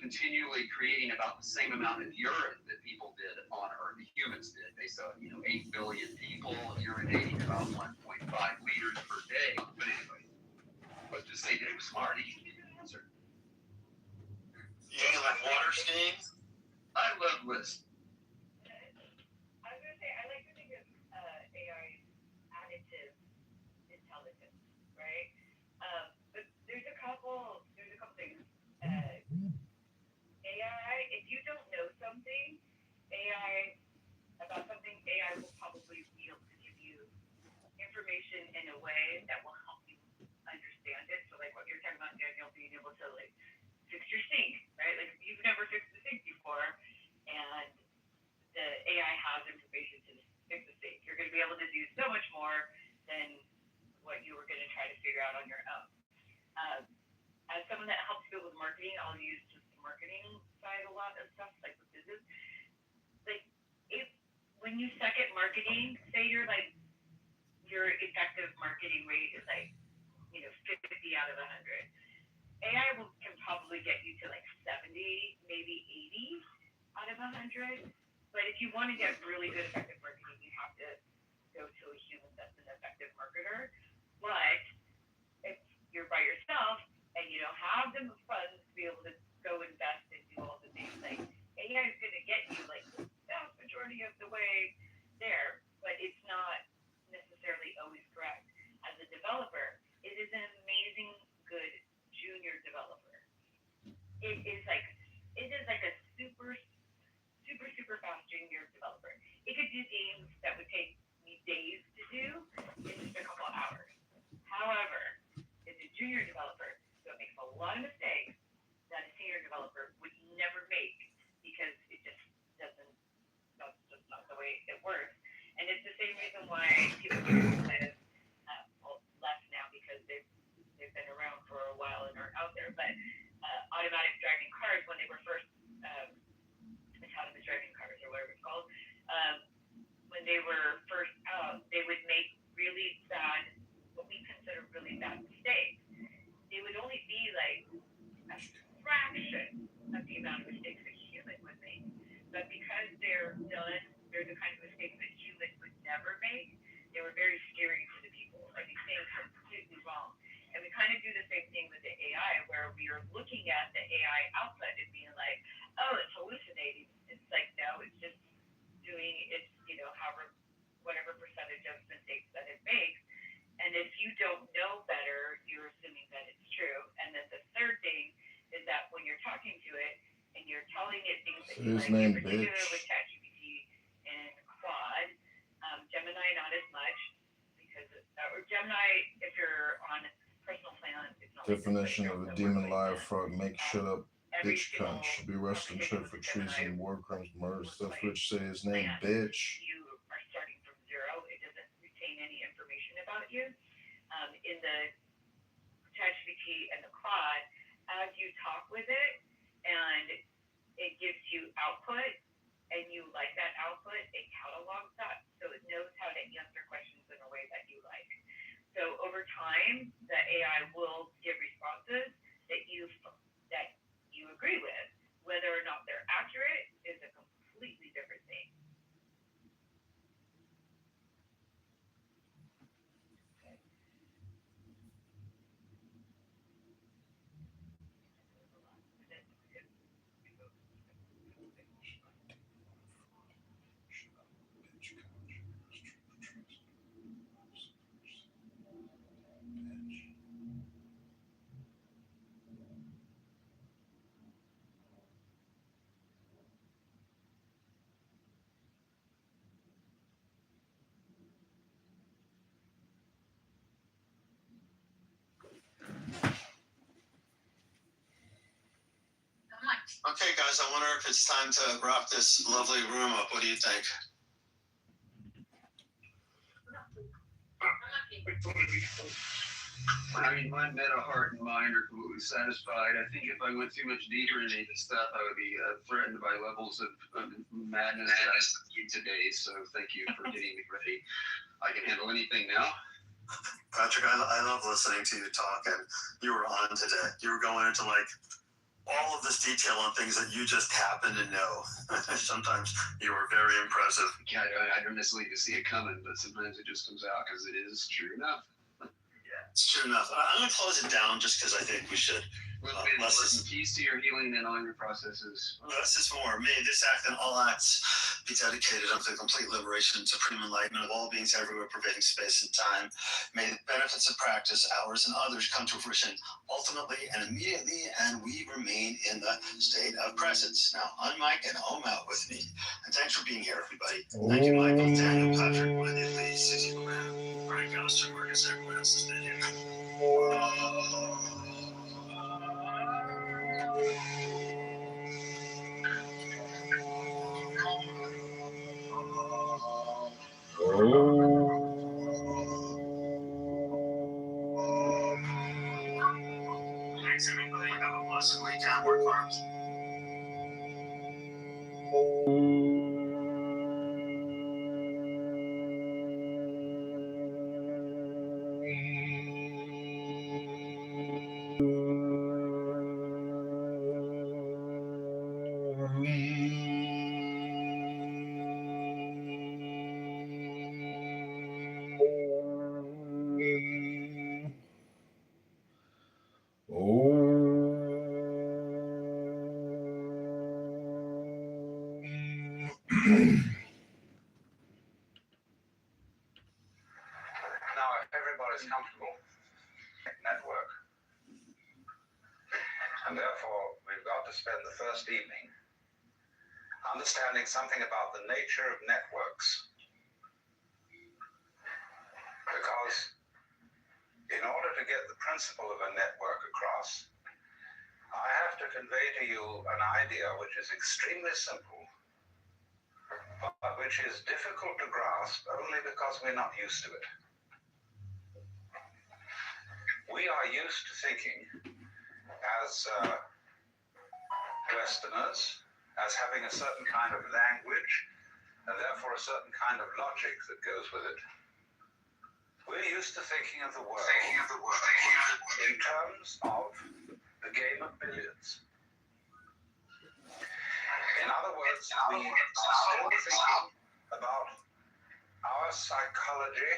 continually creating about the same amount of urine that people did on Earth, the humans did. They saw, 8 billion people urinating about 1.5 liters per day. But anyway, let's just say that it was smart. He can give you an answer. You mean like water skiing? I love lists. I was going to say, I like to think of AI additive intelligence, right? But there's a couple things. AI, if you don't know something, about something, AI will probably be able to give you information in a way that will help you understand it. So like what you're talking about, Daniel, being able to like fix your sink, right? Like if you've never fixed the sink before and the AI has information to fix the sink, you're going to be able to do so much more than what you were going to try to figure out on your own. As someone that helps people with marketing, I'll use just the marketing side a lot of stuff, like with business. Like when you suck at marketing, say your effective marketing rate is 50 out of 100. AI can probably get you to 70, maybe 80 out of 100. But if you want to get really good effective marketing, you have to go to a human that's an effective marketer. But if you're by yourself and you don't have the funds to be able to go invest and do all the things, AI is going to get you the vast majority of the way there, but it's not necessarily always correct. As a developer, it is an amazing good junior developer. It is like a super fast junior developer. It could do things that would take me days to do in just a couple of hours. However, it's a junior developer, so it makes a lot of mistakes that a senior developer would never make because it just doesn't, that's just not the way it works. And it's the same reason why people live less now because they've been around for a while and are out there. But automatic driving cars, when they were first autonomous driving cars or whatever it's called, when they were first out, they would make really bad, what we consider really bad mistakes. They would only be a fraction of the amount of mistakes a human would make. But because they're the kind of mistakes that humans would never make, they were very scary to the people. Things completely wrong. And we kind of do the same thing with the AI, where we are looking at the AI output and being oh, it's hallucinating. It's no, it's just doing its, whatever percentage of mistakes that it makes. And if you don't know better, you're assuming that it's true. And then the third thing is that when you're talking to it and you're telling it things that you in particular with ChatGPT and Claude, Gemini not as much, because or Gemini, if you're on personal plan, it's not definition of a demon, liar, fraud, make shit up, bitch cunt, should be arrested and tried for treason, war crimes, murder, stuff which say his name, bitch. You are starting from zero. It doesn't retain any information about you. In the ChatGPT and the Claude, as you talk with it and it gives you output and you like that output, it catalogs that so it knows how to answer questions in a way that you like. So over time, the AI will give responses that you agree with. Whether or not they're accurate is a completely different thing. Okay, guys, I wonder if it's time to wrap this lovely room up. What do you think? My meta, heart, and mind are completely satisfied. I think if I went too much deeper into this stuff, I would be threatened by levels of madness that I see today. So thank you for getting me ready. I can handle anything now. Patrick, I love listening to you talk, and you were on today. You were going into all of this detail on things that you just happen to know. Sometimes you were very impressive. Yeah, I don't necessarily see it coming, but sometimes it just comes out because it is true enough. Yeah, it's true enough. I'm going to close it down just because I think we should. Less peace to your healing and all your processes. Less is more. May this act and all acts be dedicated unto the complete liberation and supreme enlightenment of all beings everywhere, pervading space and time. May the benefits of practice, ours and others, come to fruition ultimately and immediately, and we remain in the state of presence. Now, unmic and home out with me. And thanks for being here, everybody. Thank you, Michael, Daniel, Patrick, Wendy, Lee, Susie, Moran, Brian Gallagher, Marcus, everyone else has been here. Thanks, everybody. Have a blessed weekend. Work hard. Now, if everybody's comfortable, network. And therefore, we've got to spend the first evening understanding something about the nature of networks. Because in order to get the principle of a network across, I have to convey to you an idea which is extremely simple, but which is difficult to grasp only because we're not used to it. We are used to thinking as Westerners, as having a certain kind of language, and therefore a certain kind of logic that goes with it. We're used to thinking of the world in terms of the game of billiards. In other words, we are still thinking about our psychology,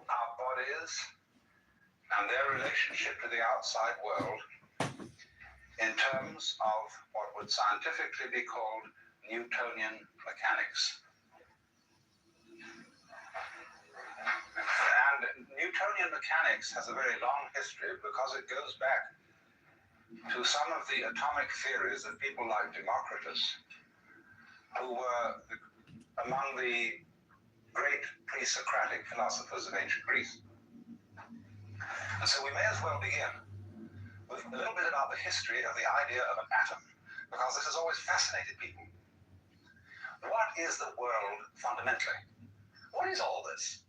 our bodies, and their relationship to the outside world in terms of what would scientifically be called Newtonian mechanics. And Newtonian mechanics has a very long history because it goes back to some of the atomic theories of people like Democritus, who were among the great pre-Socratic philosophers of ancient Greece. And so we may as well begin with a little bit about the history of the idea of an atom, because this has always fascinated people. What is the world fundamentally? What is all this?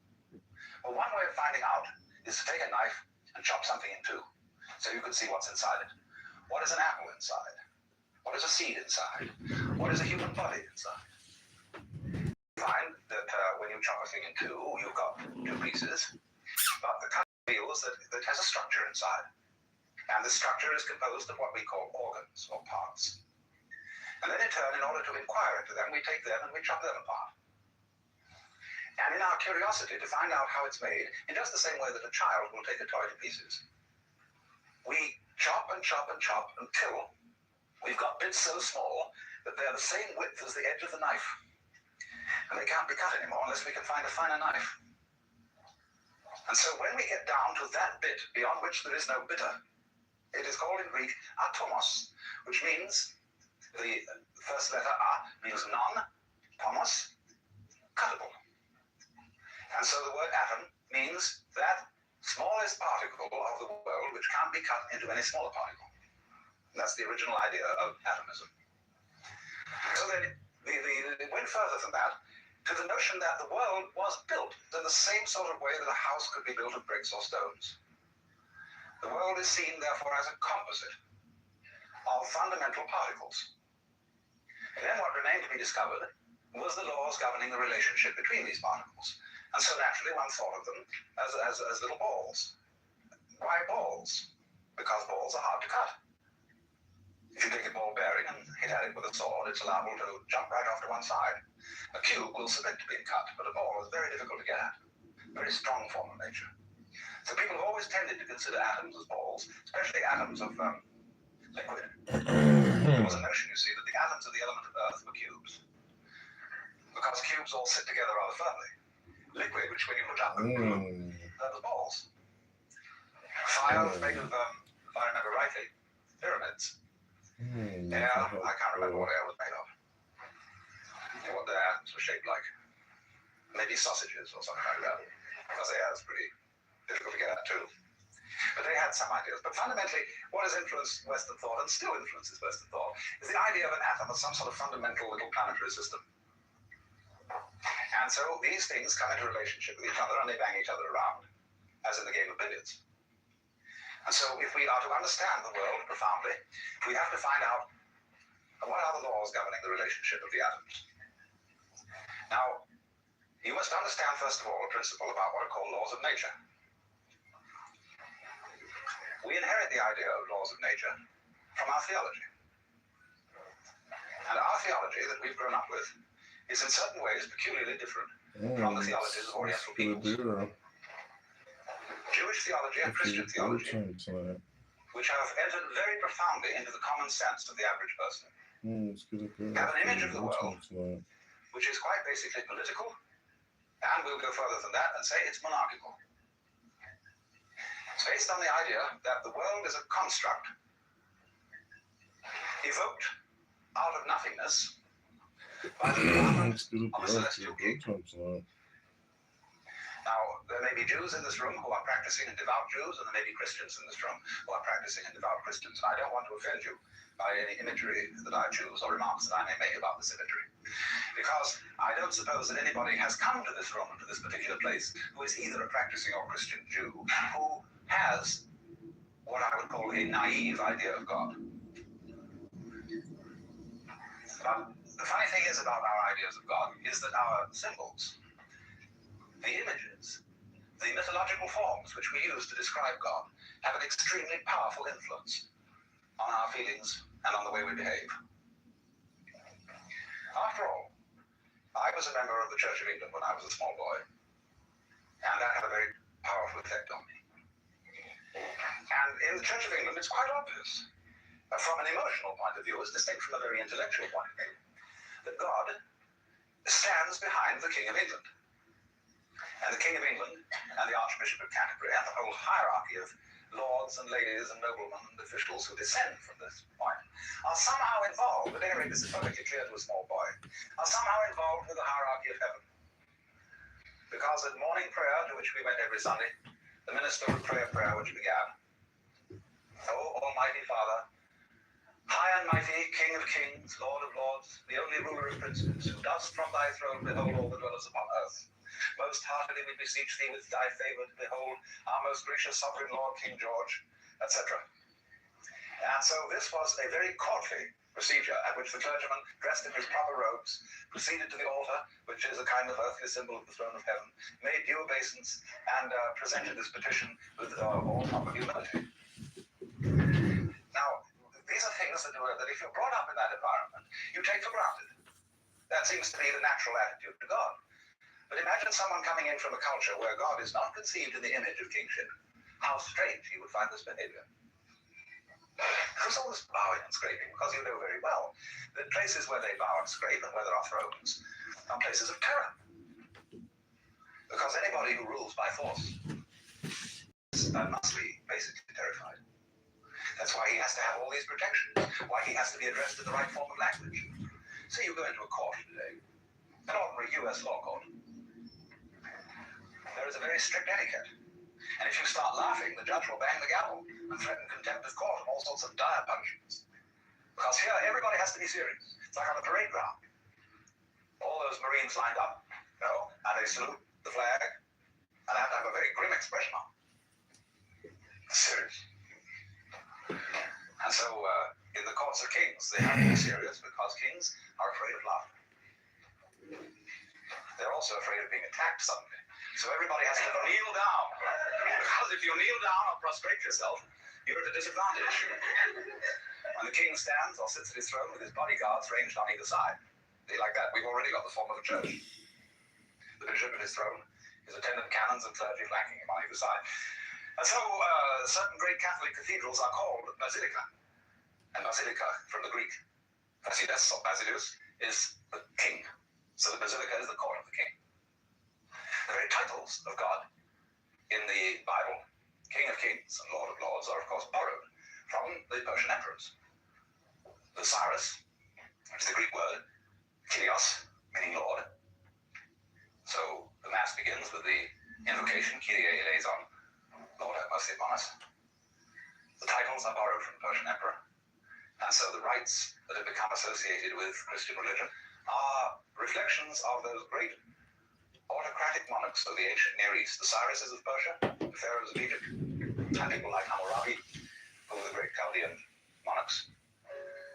Well, one way of finding out is to take a knife and chop something in two, so you can see what's inside it. What is an apple inside? What is a seed inside? What is a human body inside? You find that when you chop a thing in two, you've got two pieces, but the cutter feels that it has a structure inside. And the structure is composed of what we call organs or parts. And then in turn, in order to inquire into them, we take them and we chop them apart. And in our curiosity to find out how it's made, in just the same way that a child will take a toy to pieces, we chop and chop and chop until we've got bits so small that they're the same width as the edge of the knife. And they can't be cut anymore unless we can find a finer knife. And so when we get down to that bit beyond which there is no bitter, it is called in Greek atomos, which means the first letter A means non, tomos, cuttable. And so the word atom means that smallest particle of the world which can't be cut into any smaller particle. And that's the original idea of atomism. So then it went further than that to the notion that the world was built in the same sort of way that a house could be built of bricks or stones. The world is seen, therefore, as a composite of fundamental particles. And then what remained to be discovered was the laws governing the relationship between these particles. And so naturally one thought of them as little balls. Why balls? Because balls are hard to cut. If you take a ball bearing and hit at it with a sword, it's liable to jump right off to one side. A cube will submit to being cut, but a ball is very difficult to get at. Very strong form of nature. So people have always tended to consider atoms as balls, especially atoms of liquid. There was a notion, you see, that the atoms of the element of Earth were cubes. Because cubes all sit together rather firmly. Liquid, which when you put up the glue, was balls. Fire was made of, if I remember rightly, pyramids. Air, I can't remember what air was made of. You know what the atoms were shaped like. Maybe sausages or something like that. Because air is pretty difficult to get at too. But they had some ideas. But fundamentally, what has influenced Western thought, and still influences Western thought, is the idea of an atom as some sort of fundamental little planetary system. And so these things come into relationship with each other and they bang each other around, as in the game of billiards. And so if we are to understand the world profoundly, we have to find out what are the laws governing the relationship of the atoms. Now, you must understand, first of all, a principle about what are called laws of nature. We inherit the idea of laws of nature from our theology. And our theology that we've grown up with is in certain ways peculiarly different from the theologies of Oriental peoples. Jewish theology and Christian theology, which have entered very profoundly into the common sense of the average person, have an image of the world which is quite basically political, and we'll go further than that and say it's monarchical. It's based on the idea that the world is a construct evoked out of nothingness by the commandment of a celestial king. Now, there may be Jews in this room who are practicing and devout Jews, and there may be Christians in this room who are practicing and devout Christians. And I don't want to offend you by any imagery that I choose or remarks that I may make about this imagery. Because I don't suppose that anybody has come to this room, to this particular place, who is either a practicing or Christian Jew, who has what I would call a naive idea of God. But the funny thing is about our ideas of God is that our symbols, the images, the mythological forms which we use to describe God, have an extremely powerful influence on our feelings and on the way we behave. After all, I was a member of the Church of England when I was a small boy, and that had a very powerful effect on me. And in the Church of England, it's quite obvious, from an emotional point of view, as distinct from a very intellectual point of view, that God stands behind the King of England. And the King of England and the Archbishop of Canterbury and the whole hierarchy of lords and ladies and noblemen and officials who descend from this point are somehow involved, at any rate this is perfectly clear to a small boy, are somehow involved with the hierarchy of heaven. Because at morning prayer, to which we went every Sunday, the minister would pray a prayer which began, O Almighty Father, high and mighty, King of kings, Lord of lords, the only ruler of princes, who dost from thy throne behold all the dwellers upon earth. Most heartily we beseech thee with thy favour to behold our most gracious sovereign Lord King George, etc. And so this was a very courtly procedure at which the clergyman, dressed in his proper robes, proceeded to the altar, which is a kind of earthly symbol of the throne of heaven, made due obeisance, and presented this petition with all proper humility. Now, these are things that if you're brought up in that environment, you take for granted. That seems to be the natural attitude to God. But imagine someone coming in from a culture where God is not conceived in the image of kingship. How strange he would find this behavior. There's all this bowing and scraping, because you know very well that places where they bow and scrape and where there are thrones are places of terror. Because anybody who rules by force must be basically terrified. That's why he has to have all these protections, why he has to be addressed in the right form of language. Say you go into a court today, an ordinary US law court. There is a very strict etiquette. And if you start laughing, the judge will bang the gavel and threaten contempt of court and all sorts of dire punishments. Because here, everybody has to be serious. It's like on a parade ground. All those Marines lined up, and they salute the flag, and they have to have a very grim expression on. Serious. And so, in the courts of kings, they have to be serious because kings are afraid of laughter. They're also afraid of being attacked suddenly. So everybody has to kneel down. Because if you kneel down or prostrate yourself, you're at a disadvantage. And the king stands or sits at his throne with his bodyguards ranged on either side. They like that. We've already got the form of a church. The bishop at his throne, his attendant canons and clergy flanking him on either side. And so certain great Catholic cathedrals are called basilica. And basilica from the Greek, Basileus or Basilius, is the king. So the basilica is the court of the king. The very titles of God in the Bible, King of Kings and Lord of Lords, are of course borrowed from the Persian emperors. The Cyrus, which is the Greek word, Kyrios, meaning Lord. So the Mass begins with the invocation, Kyrie eleison, Lord have mercy upon us. The titles are borrowed from the Persian emperor. And so the rites that have become associated with Christian religion are reflections of those great autocratic monarchs of the ancient Near East. The Cyruses of Persia, the pharaohs of Egypt, and people like Hammurabi, who were the great Chaldean monarchs.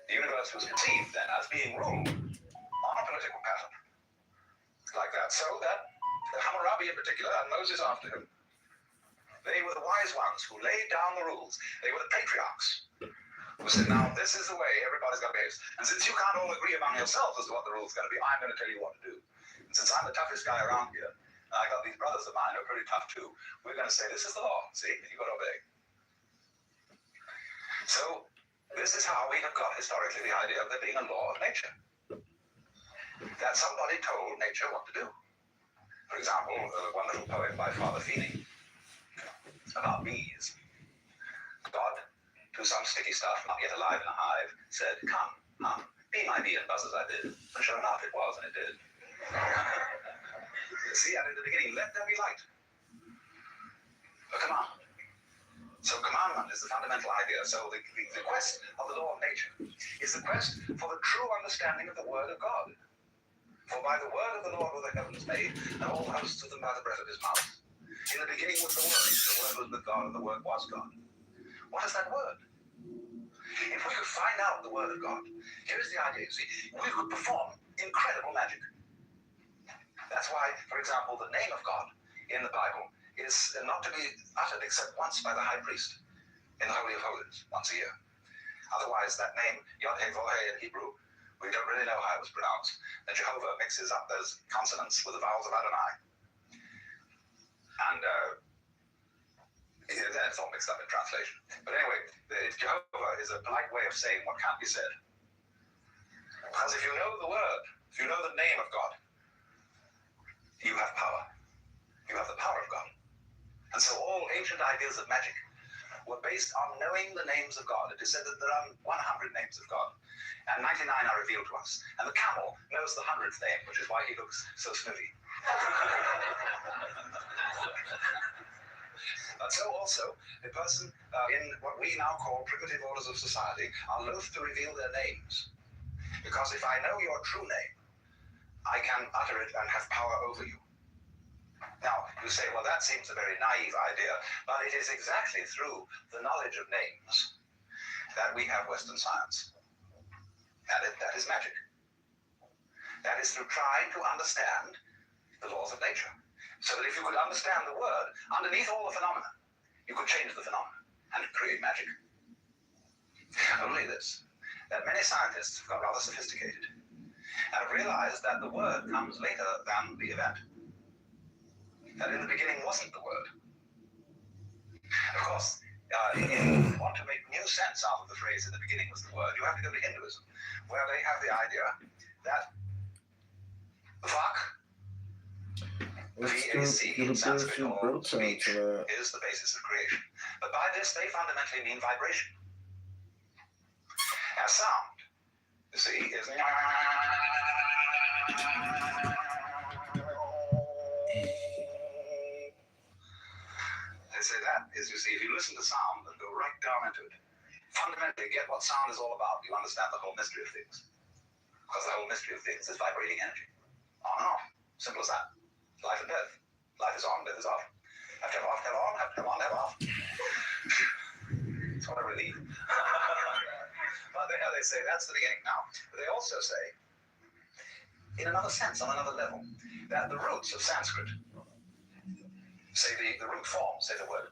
The universe was conceived then as being ruled on a political pattern like that. So that Hammurabi in particular, and Moses after him, they were the wise ones who laid down the rules. They were the patriarchs who said, now this is the way everybody's got to behave. And since you can't all agree among yourselves as to what the rule's going to be, I'm going to tell you what to do. And since I'm the toughest guy around here, and I got these brothers of mine who are pretty tough too, we're going to say this is the law. See, you've got to obey. So this is how we have got historically the idea of there being a law of nature. That somebody told nature what to do. For example, a wonderful poem by Father Feeney about bees. God, to some sticky stuff not yet alive in a hive, said, come, be my bee and buzz as I bid. And sure enough it was, and it did. See, and in the beginning, let there be light. A command. So commandment is the fundamental idea. So the quest of the law of nature is the quest for the true understanding of the word of God. For by the word of the Lord were the heavens made, and all hosts of them by the breath of his mouth. In the beginning was the word was with God, and the word was God. What is that word? If we could find out the word of God, here is the idea, you see, we could perform incredible magic. That's why, for example, the name of God in the Bible is not to be uttered except once by the high priest in the Holy of Holies, once a year. Otherwise, that name, Yod-Heh-Vah-Heh in Hebrew, we don't really know how it was pronounced. And Jehovah mixes up those consonants with the vowels of Adonai. And then it's all mixed up in translation. But anyway, Jehovah is a polite way of saying what can't be said. Because if you know the word, if you know the name of God, you have power. You have the power of God. And so all ancient ideas of magic were based on knowing the names of God. It is said that there are 100 names of God, and 99 are revealed to us. And the camel knows the 100th name, which is why he looks so snooty. But so also, a person in what we now call primitive orders of society are loath to reveal their names. Because if I know your true name, I can utter it and have power over you. Now, you say, well, that seems a very naive idea, but it is exactly through the knowledge of names that we have Western science. And that is magic. That is through trying to understand the laws of nature. So that if you could understand the word underneath all the phenomena, you could change the phenomena and create magic. Only this, that many scientists have got rather sophisticated and have realized that the word comes later than the event. That in the beginning wasn't the word. Of course, if you want to make new sense out of the phrase in the beginning was the word, you have to go to Hinduism, where they have the idea that Vak, V-A-C in Sanskrit, or speech, is the basis of creation. But by this, they fundamentally mean vibration. As sound, you see, is... They say that is, you see, if you listen to sound and go right down into it, fundamentally get what sound is all about, you understand the whole mystery of things. Because the whole mystery of things is vibrating energy. On and off. Simple as that. Life and death. Life is on, death is off. Have to have off, have on, have to have on, have off. It's what a relief. But they say that's the beginning. Now, they also say, in another sense, on another level, that the roots of Sanskrit, say the root form, say the word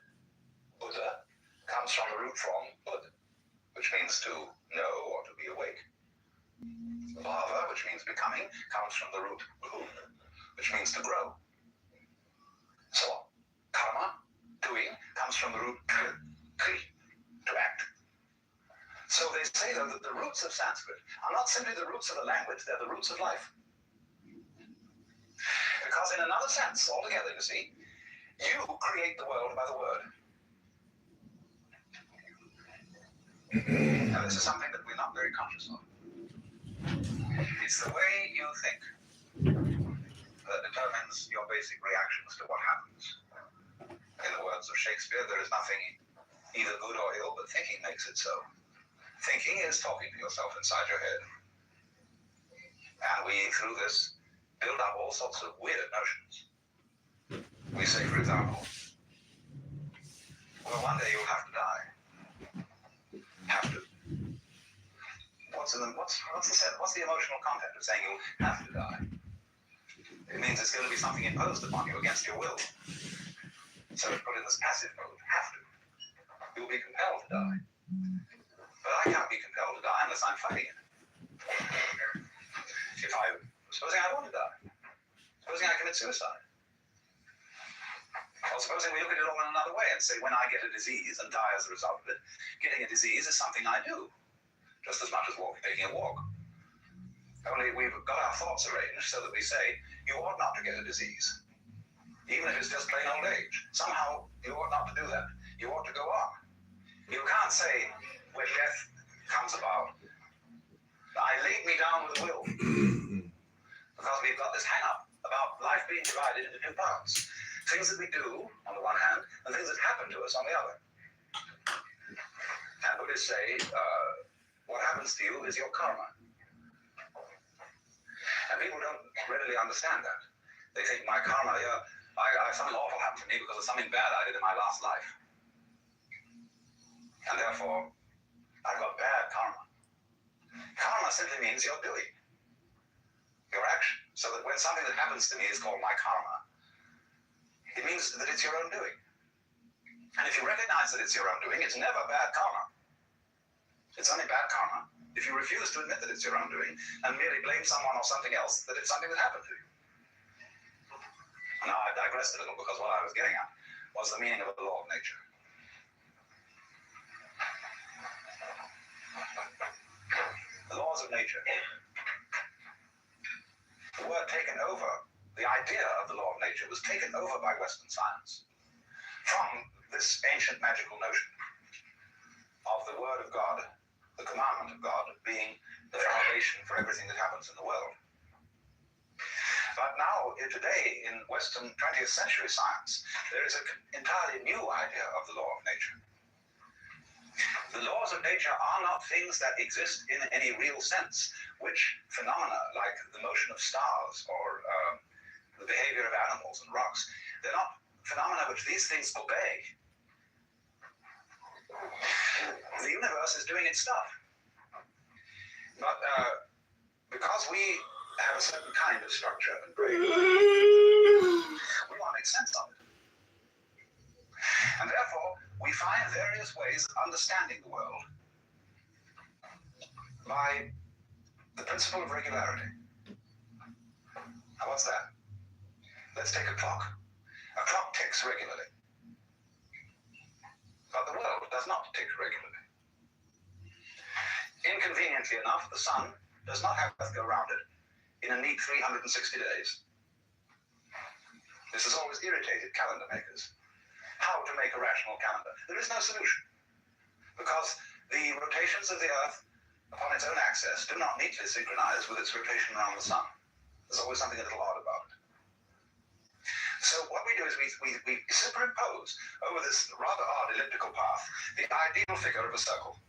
Buddha, comes from the root form Bud. which means to know or to be awake. Bhava, which means becoming, comes from the root bhu, which means to grow. So on. Karma, doing, comes from the root kri, to act. So they say though that the roots of Sanskrit are not simply the roots of the language, they're the roots of life. Because in another sense, altogether, you see, you create the world by the word. Now this is something that we're not very conscious of. It's the way you think that determines your basic reactions to what happens. In the words of Shakespeare, there is nothing either good or ill, but thinking makes it so. Thinking is talking to yourself inside your head. And we, through this, build up all sorts of weird notions. We say, for example, well, one day you'll have to die. Have to. What's the emotional content of saying you'll have to die? It means it's going to be something imposed upon you against your will. So it's put in this passive mode, have to. You'll be compelled to die. But I can't be compelled to die unless I'm fighting it. Supposing I want to die. Supposing I commit suicide. Or supposing we look at it all in another way and say, when I get a disease and die as a result of it, getting a disease is something I do. Just as much as taking a walk. Only we've got our thoughts arranged so that we say, you ought not to get a disease. Even if it's just plain old age. Somehow, you ought not to do that. You ought to go on. You can't say, when death comes about, I laid me down with a will. Because we've got this hang-up about life being divided into two parts. Things that we do, on the one hand, and things that happen to us on the other. And Buddhists say, what happens to you is your karma. And people don't readily understand that. They think my karma, something awful happened to me because of something bad I did in my last life. And therefore, I've got bad karma. Karma simply means your doing, your action. So that when something that happens to me is called my karma, it means that it's your own doing. And if you recognize that it's your own doing, it's never bad karma. It's only bad karma if you refuse to admit that it's your own doing and merely blame someone or something else that it's something that happened to you. Now, I digressed a little because what I was getting at was the meaning of the law of nature. The laws of nature. The word taken over, the idea of the law of nature was taken over by Western science from this ancient magical notion of the word of God, the commandment of God, being the foundation for everything that happens in the world. But now, today, in Western 20th century science, there is an entirely new idea of the law of nature. The laws of nature are not things that exist in any real sense, which phenomena, like the motion of stars or the behavior of animals and rocks, they're not phenomena which these things obey. The universe is doing its stuff. But because we have a certain kind of structure and brain, we want to make sense of it. And therefore, we find various ways of understanding the world by the principle of regularity. Now, what's that? Let's take a clock. A clock ticks regularly. But the world does not tick regularly. Inconveniently enough, the sun does not have Earth go around it in a neat 360 days. This has always irritated calendar makers. How to make a rational calendar? There is no solution. Because the rotations of the Earth upon its own axis do not neatly synchronize with its rotation around the sun. There's always something a little odd about it. So what we do is we superimpose over this rather odd elliptical path the ideal figure of a circle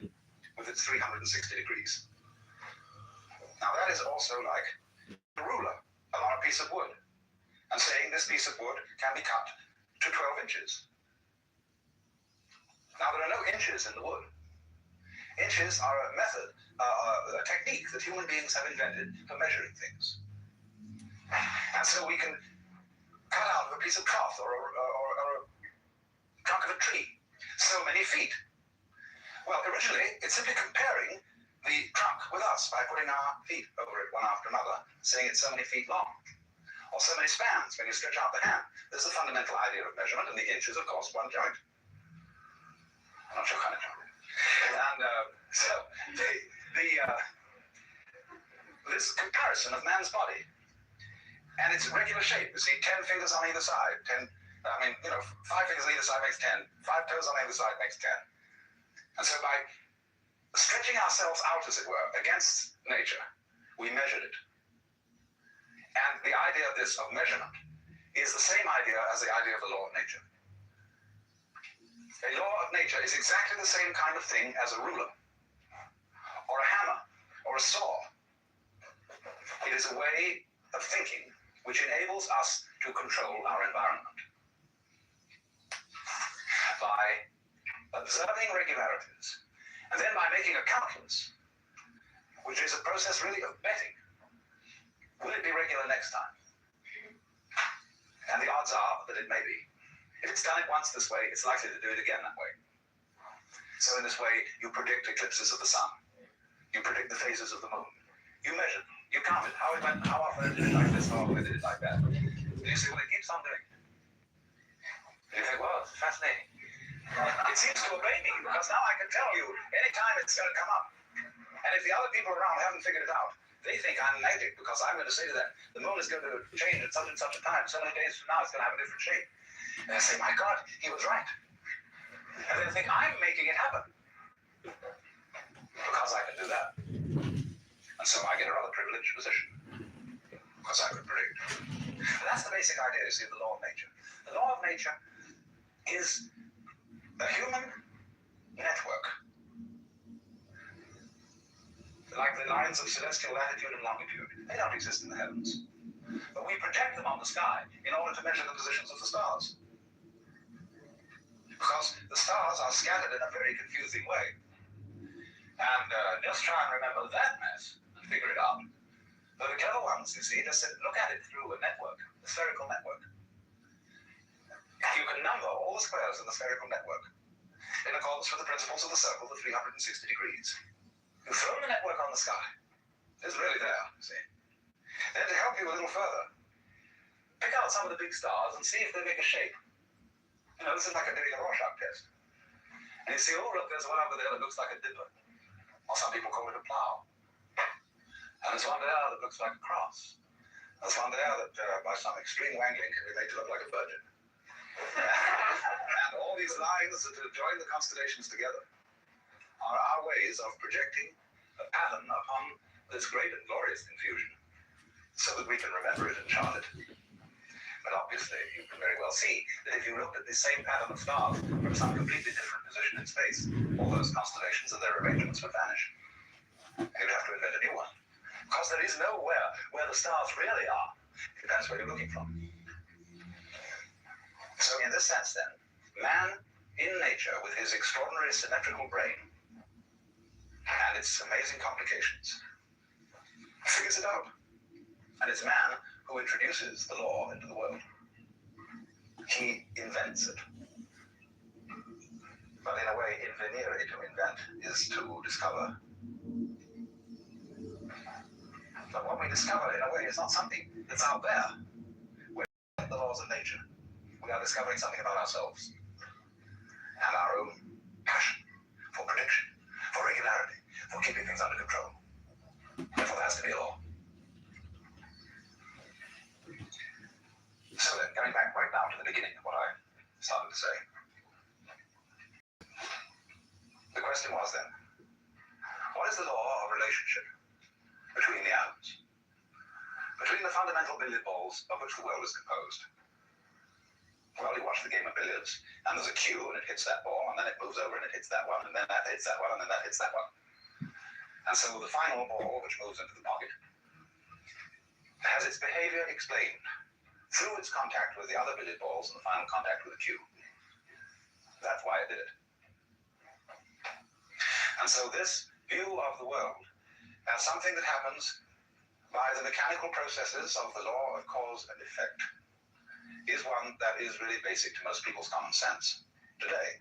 with its 360 degrees. Now that is also like a ruler along a piece of wood and saying this piece of wood can be cut to 12 inches. Now there are no inches in the wood. Inches are a method, a technique that human beings have invented for measuring things. And so we can cut out of a piece of cloth or a trunk of a tree so many feet. Well, originally, it's simply comparing the trunk with us by putting our feet over it one after another, saying it's so many feet long, or so many spans when you stretch out the hand. This is the fundamental idea of measurement, and the inch is, of course, one joint. I'm not sure kind of joint. And so this comparison of man's body and its regular shape, you see, 10 fingers on either side, 5 fingers on either side makes 10, 5 toes on either side makes 10. And so by stretching ourselves out, as it were, against nature, we measured it. And the idea of this, of measurement, is the same idea as the idea of the law of nature. A law of nature is exactly the same kind of thing as a ruler, or a hammer, or a saw. It is a way of thinking which enables us to control our environment. By observing regularities, and then by making a calculus, which is a process really of betting. Will it be regular next time? And the odds are that it may be. If it's done it once this way, it's likely to do it again that way. So in this way, you predict eclipses of the sun. You predict the phases of the moon. You measure, you count it, how often it did it like this, how often it did it like that. And you say, well, it keeps on doing it. And you think, well, it's fascinating. It seems to obey me, because now I can tell you any time it's going to come up. And if the other people around haven't figured it out, they think I'm magic, because I'm going to say to them, the moon is going to change at such and such a time. So many days from now, it's going to have a different shape. And I say, my God, he was right. And they think I'm making it happen, because I can do that. And so I get a rather privileged position, because I could predict. But that's the basic idea, you see, of the law of nature. The law of nature is a human network, like the lines of celestial latitude and longitude. They don't exist in the heavens, but we project them on the sky in order to measure the positions of the stars, because the stars are scattered in a very confusing way. And just try and remember that mess and figure it out. But the clever ones, you see, just look at it through a network, a spherical network. You can number all the squares in the spherical network in accordance with the principles of the circle, the 360 degrees. You throw the network on the sky. It's really there, you see. Then to help you a little further, pick out some of the big stars and see if they make a shape. You know, this is like doing a Rorschach test. And you see, oh look, there's one over there that looks like a dipper. Or some people call it a plow. And there's one there that looks like a cross. There's one there that, by some extreme wangling, can be made to look like a virgin. And all these lines that join the constellations together are our ways of projecting a pattern upon this great and glorious confusion, so that we can remember it and chart it. But obviously, you can very well see that if you looked at the same pattern of stars from some completely different position in space, all those constellations and their arrangements would vanish. And you'd have to invent a new one, because there is nowhere where the stars really are. It depends where you're looking from. So in this sense then, man in nature with his extraordinary symmetrical brain and its amazing complications figures it out. And it's man who introduces the law into the world. He invents it. But in a way, invenire, to invent, is to discover. But what we discover, in a way, is not something that's out there. We're like the laws of nature. We are discovering something about ourselves and our own passion for prediction, for regularity, for keeping things under control. Therefore, there has to be a law. So then, going back right now to the beginning of what I started to say. The question was then, what is the law of relationship between the atoms? Between the fundamental billiard balls of which the world is composed? Well, you watch the game of billiards, and there's a cue, and it hits that ball, and then it moves over, and it hits that one, and then that hits that one, and then that hits that one. And so the final ball, which moves into the pocket, has its behavior explained through its contact with the other billiard balls and the final contact with the cue. That's why it did it. And so this view of the world as something that happens by the mechanical processes of the law of cause and effect is one that is really basic to most people's common sense today,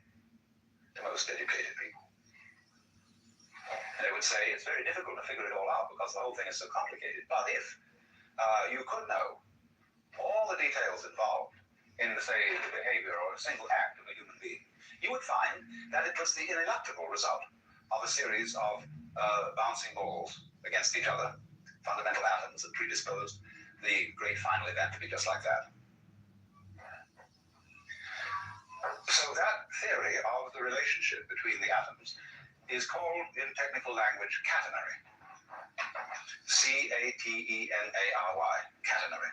to most educated people. They would say it's very difficult to figure it all out because the whole thing is so complicated. But if you could know all the details involved in, say, the behavior or a single act of a human being, you would find that it was the ineluctable result of a series of bouncing balls against each other, fundamental atoms that predisposed the great final event to be just like that. So that theory of the relationship between the atoms is called, in technical language, catenary. C-A-T-E-N-A-R-Y, catenary.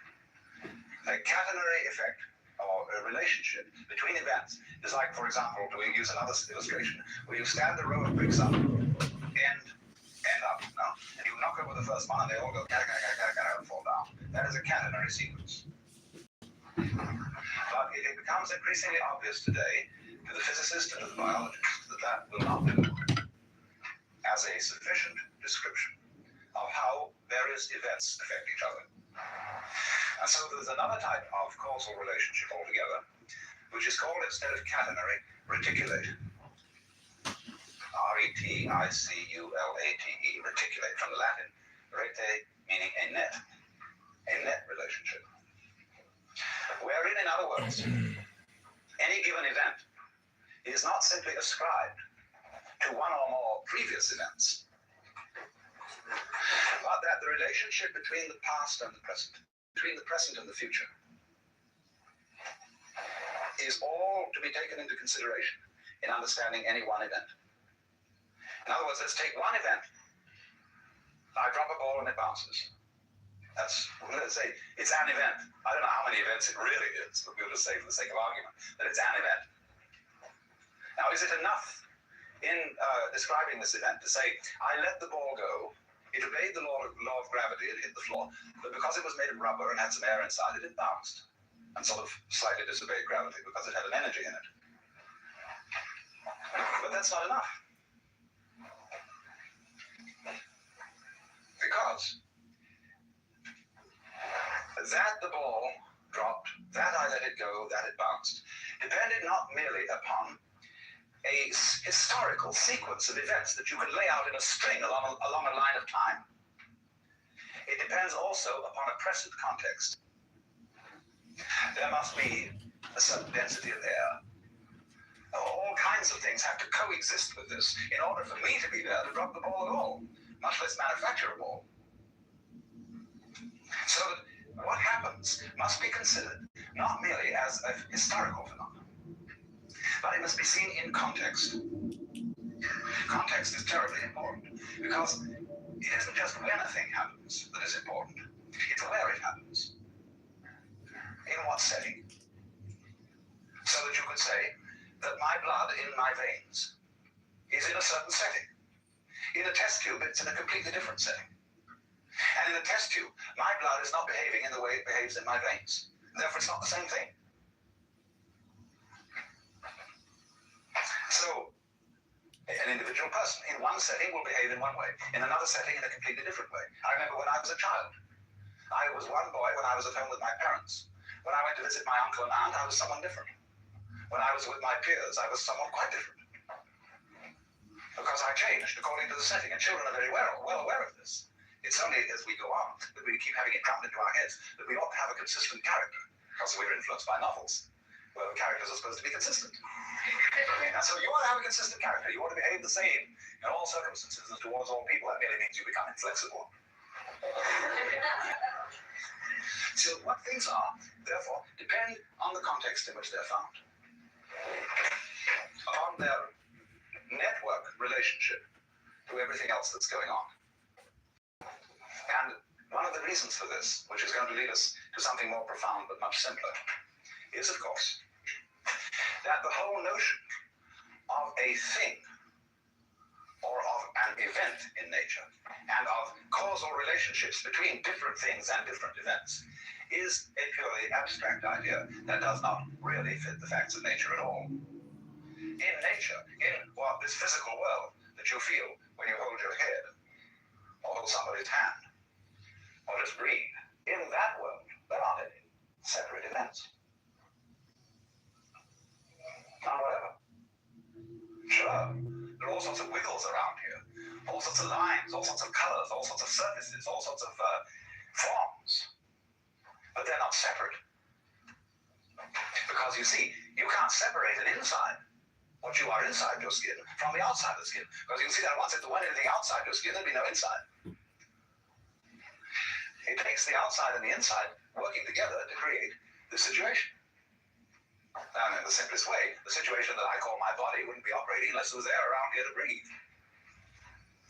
A catenary effect, or a relationship between events, is like, for example, we use another illustration, where you stand a row of bricks up, end up, no? And you knock over the first one, and they all go, and fall down. That is a catenary sequence. But it becomes increasingly obvious today to the physicist and to the biologist that that will not do as a sufficient description of how various events affect each other. And so there's another type of causal relationship altogether, which is called, instead of catenary, reticulate. R-E-T-I-C-U-L-A-T-E, reticulate, from the Latin rete, meaning a net relationship. Wherein, in other words, any given event is not simply ascribed to one or more previous events, but that the relationship between the past and the present, between the present and the future, is all to be taken into consideration in understanding any one event. In other words, let's take one event. I drop a ball and it bounces. Let's say it's an event. I don't know how many events it really is, but we'll just say, for the sake of argument, that it's an event. Now, is it enough in describing this event to say, I let the ball go, it obeyed the law of gravity, it hit the floor, but because it was made of rubber and had some air inside it, it bounced and sort of slightly disobeyed gravity because it had an energy in it. But that's not enough. Because that the ball dropped, that I let it go, that it bounced, depended not merely upon a historical sequence of events that you can lay out in a string along a line of time. It depends also upon a present context. There must be a certain density of air. All kinds of things have to coexist with this in order for me to be there to drop the ball at all, much less manufacture a ball. So that what happens must be considered not merely as a historical phenomenon, but it must be seen in context. Context is terribly important because it isn't just when a thing happens that is important, it's where it happens. In what setting? So that you could say that my blood in my veins is in a certain setting. In a test tube, it's in a completely different setting. And in a test tube, my blood is not behaving in the way it behaves in my veins. Therefore, it's not the same thing. So, an individual person in one setting will behave in one way, in another setting in a completely different way. I remember when I was a child. I was one boy when I was at home with my parents. When I went to visit my uncle and aunt, I was someone different. When I was with my peers, I was someone quite different. Because I changed according to the setting, and children are very well aware of this. It's only as we go on that we keep having it drummed into our heads that we ought to have a consistent character, because we're influenced by novels, where the characters are supposed to be consistent. And so you ought to have a consistent character. You ought to behave the same in all circumstances and towards all people. That merely means you become inflexible. So what things are, therefore, depend on the context in which they're found, on their network relationship to everything else that's going on. And one of the reasons for this, which is going to lead us to something more profound but much simpler, is, of course, that the whole notion of a thing or of an event in nature and of causal relationships between different things and different events is a purely abstract idea that does not really fit the facts of nature at all. In nature, in this physical world that you feel when you hold your head or hold somebody's hand, or just breathe, in that world, there aren't any separate events. None whatever. Sure, there are all sorts of wiggles around here, all all sorts of lines, all sorts of colors, all sorts of surfaces, all sorts of forms. But they're not separate. Because you see, you can't separate an inside, what you are inside your skin, from the outside of the skin. Because you can see that once if there weren't anything outside your skin, there'd be no inside. It takes the outside and the inside working together to create this situation. And in the simplest way, the situation that I call my body wouldn't be operating unless there was air around here to breathe.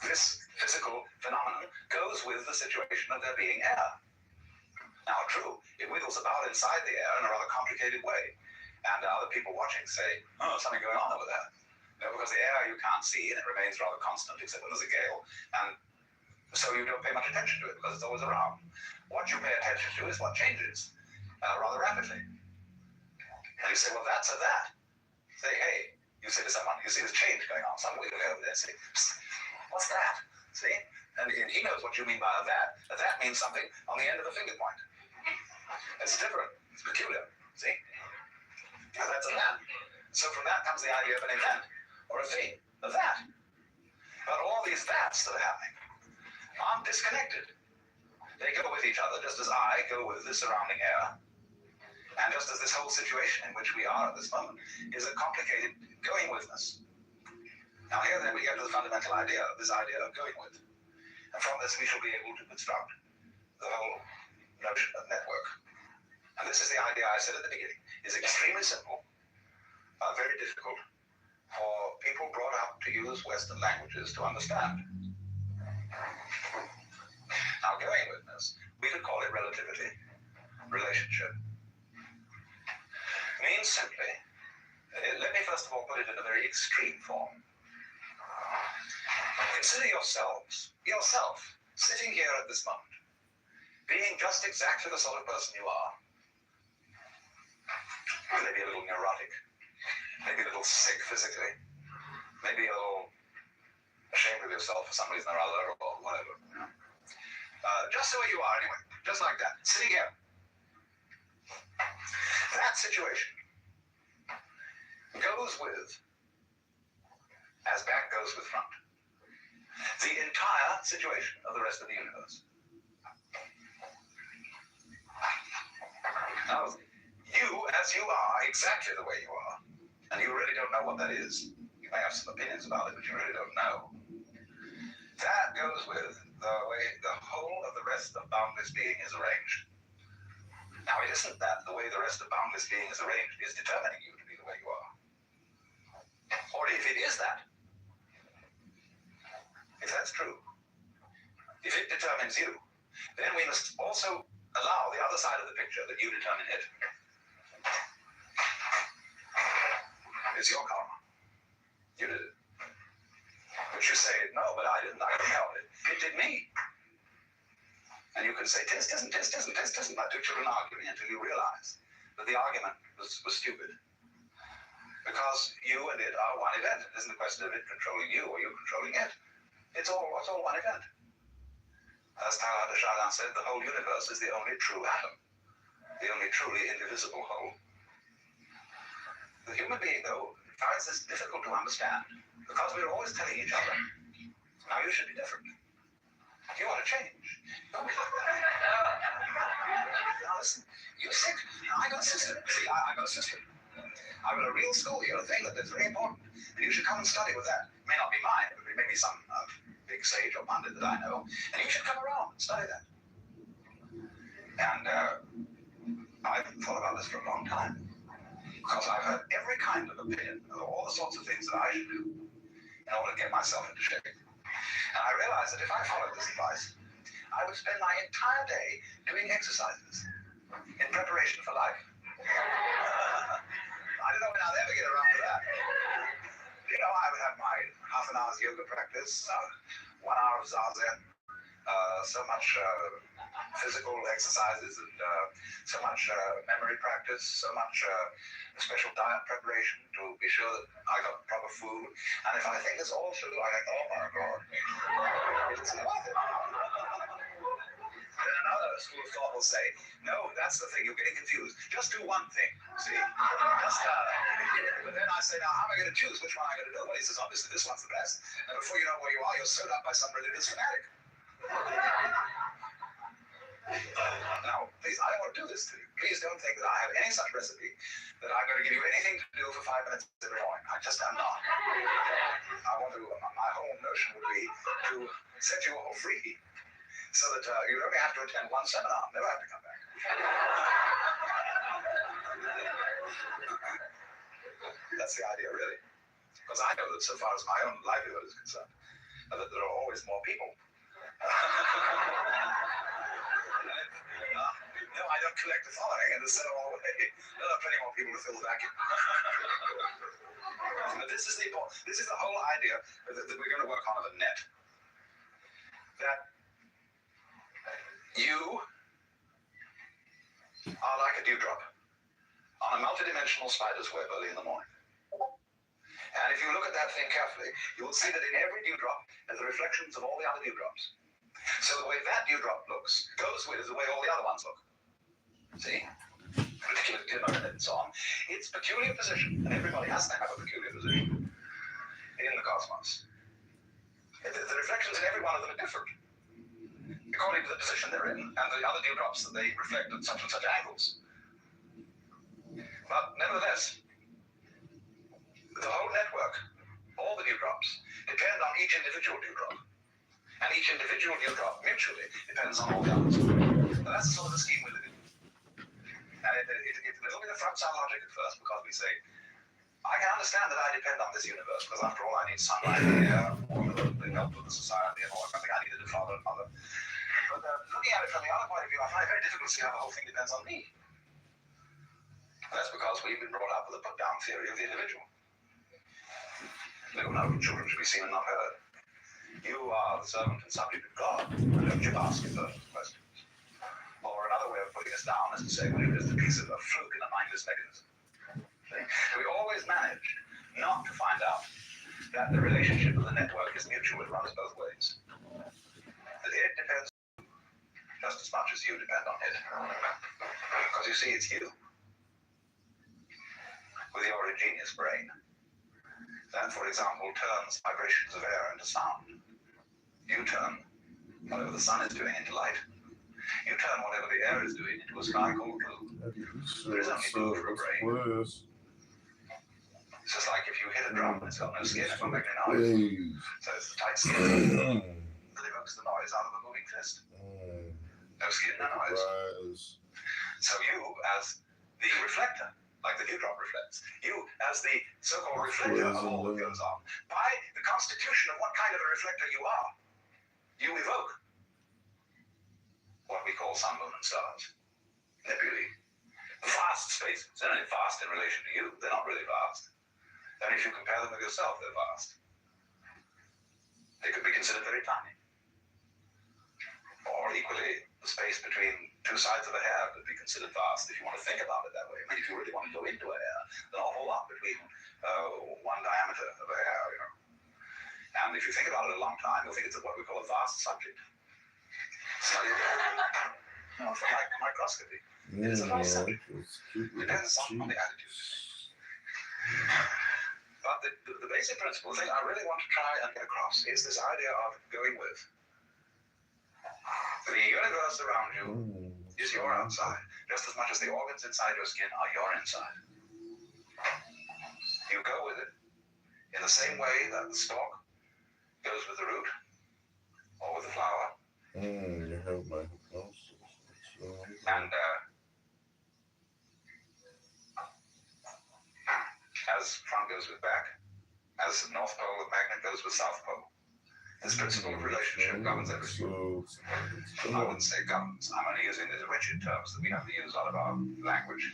This physical phenomenon goes with the situation of there being air. Now, true, it wiggles about inside the air in a rather complicated way. And other people watching say, oh, something going on over there. You know, because the air you can't see and it remains rather constant except when there's a gale. And so you don't pay much attention to it because it's always around. What you pay attention to is what changes rather rapidly. And you say, well, that's a that. Say, hey, you say to someone, you see this change going on, some wiggling over there, say, what's that? See? And he knows what you mean by a that. A that means something on the end of the finger point. It's different. It's peculiar. See? Now that's a that. So from that comes the idea of an event or a thing, a that. But all these that's that are happening aren't disconnected. They go with each other just as I go with the surrounding air. And just as this whole situation in which we are at this moment is a complicated going withness. Now here then we get to the fundamental idea of this idea of going with. And from this we shall be able to construct the whole notion of network. And this is the idea I said at the beginning. It's extremely simple, very difficult for people brought up to use Western languages to understand. Now going withness, we could call it relativity, relationship. Means simply, let me first of all put it in a very extreme form. Consider yourself, sitting here at this moment, being just exactly the sort of person you are. Maybe a little neurotic, maybe a little sick physically, maybe a little ashamed of yourself for some reason or other, or whatever. Just the way you are anyway, just like that, sitting here. That situation goes with, as back goes with front, the entire situation of the rest of the universe. Now, you as you are, exactly the way you are, and you really don't know what that is. You may have some opinions about it, but you really don't know. That goes with the way the whole of the rest of boundless being is arranged. Now, it isn't that the way the rest of boundless being is arranged is determining you to be the way you are. Or if it is that, if that's true, if it determines you, then we must also allow the other side of the picture that you determine it. It's your karma. You did it. But you say, no, but I didn't help it. It did me. And you can say, tis tisn't, like two children arguing until you realize that the argument was stupid. Because you and it are one event. It isn't a question of it controlling you or you controlling it. It's all one event. As Teilhard de Chardin said, the whole universe is the only true atom, the only truly indivisible whole. The human being, though, finds this difficult to understand because we're always telling each other, now you should be different. You want to change. Don't be like that. Now listen, you're sick. I got a system. See, I got a system. I've got a real school here, a thing that's very important. And you should come and study with that. It may not be mine, but it may be some big sage or pundit that I know. And you should come around and study that. And I've thought about this for a long time. Because I've heard every kind of opinion of all the sorts of things that I should do in order to get myself into shape. And I realized that if I followed this advice, I would spend my entire day doing exercises in preparation for life. I don't know when I'll ever get around to that. You know, I would have my half an hour's yoga practice, 1 hour of zazen, so much physical exercises and so much memory practice, so much special diet preparation to be sure that I got proper food. And if I think it's all true, I think, oh my God, it's worth it. Then another school of thought will say, no, that's the thing, you're getting confused. Just do one thing, see? But then I say, now how am I going to choose which one I'm going to do? Well, he says, obviously this one's the best. And before you know where you are, you're sewed up by some religious fanatic. Now, please, I don't want to do this to you. Please don't think that I have any such recipe that I'm going to give you anything to do for 5 minutes every morning. I just am not. I want to, my whole notion would be to set you all free so that you only have to attend one seminar, never have to come back. That's the idea, really. Because I know that so far as my own livelihood is concerned, that there are always more people. No, I don't collect the following and send them all away. There are plenty more people to fill the vacuum. But this is the whole idea that we're going to work on of a net. That you are like a dewdrop on a multidimensional spider's web early in the morning. And if you look at that thing carefully, you will see that in every dewdrop there's the reflections of all the other dewdrops. So the way that dewdrop looks goes with the way all the other ones look. See? Particular dimmer and so on. Its peculiar position, and everybody has to have a peculiar position in the cosmos. The reflections in every one of them are different, according to the position they're in, and the other dewdrops that they reflect at such and such angles. But nevertheless, the whole network, all the dewdrops, depend on each individual dewdrop. And each individual dewdrop mutually depends on all the others. Now that's sort of the scheme we live in. And it'll be the frontal logic at first, because we say, I can understand that I depend on this universe, because after all I need sunlight and air, water, the help of the society, and all that. I think I needed a father and mother. But looking at it from the other point of view, I find it very difficult to see how the whole thing depends on me. And that's because we've been brought up with a put-down theory of the individual. Little known children should be seen and not heard. You are the servant and subject of God. Don't you ask impertinent questions. Or another way of putting us down is to say, well, it is the piece of a fluke in a mindless mechanism. See? We always manage not to find out that the relationship of the network is mutual. It runs both ways. That it depends just as much as you depend on it. Because you see, it's you, with your ingenious brain, that, for example, turns vibrations of air into sound. You turn whatever the sun is doing into light. You turn whatever the air is doing into a sky called blue. There is only blue for a brain. It's just like if you hit a drum and it's got no skin, it won't make any noise. So it's the tight skin that evokes the noise out of a moving fist. No skin, no noise. So you, as the reflector, like the dewdrop reflects, you, as the so-called reflector of all that goes on, by the constitution of what kind of a reflector you are, you evoke what we call sun, moon, and stars, nebulae, vast spaces. They're only vast in relation to you. They're not really vast. And if you compare them with yourself, they're vast. They could be considered very tiny. Or equally, the space between two sides of a hair could be considered vast if you want to think about it that way. I mean, if you really want to go into a hair, there's an awful lot between one diameter of a hair, you know. And if you think about it a long time, you'll think it's what we call a vast subject. Study it, you know, from microscopy. It is a vast subject. Depends on the attitude. But the basic principle thing I really want to try and get across is this idea of going with. The universe around you is your outside, just as much as the organs inside your skin are your inside. You go with it in the same way that the stalk goes with the root or with the flower. You have my hypnosis. And as front goes with back, as North Pole of magnet goes with South Pole. This principle of relationship governs everything. I wouldn't say governs. I'm only using these rigid terms that we have to use out of our language.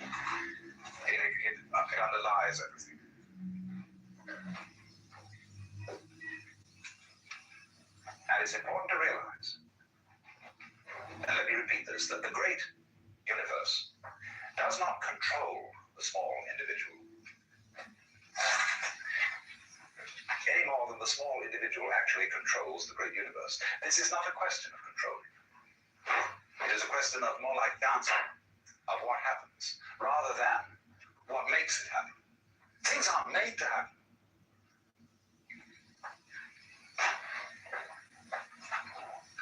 It underlies everything. And it's important to realize, and let me repeat this, that the great universe does not control the small individual any more than the small individual actually controls the great universe. This is not a question of controlling. It is a question of more like dancing, of what happens, rather than what makes it happen. Things aren't made to happen.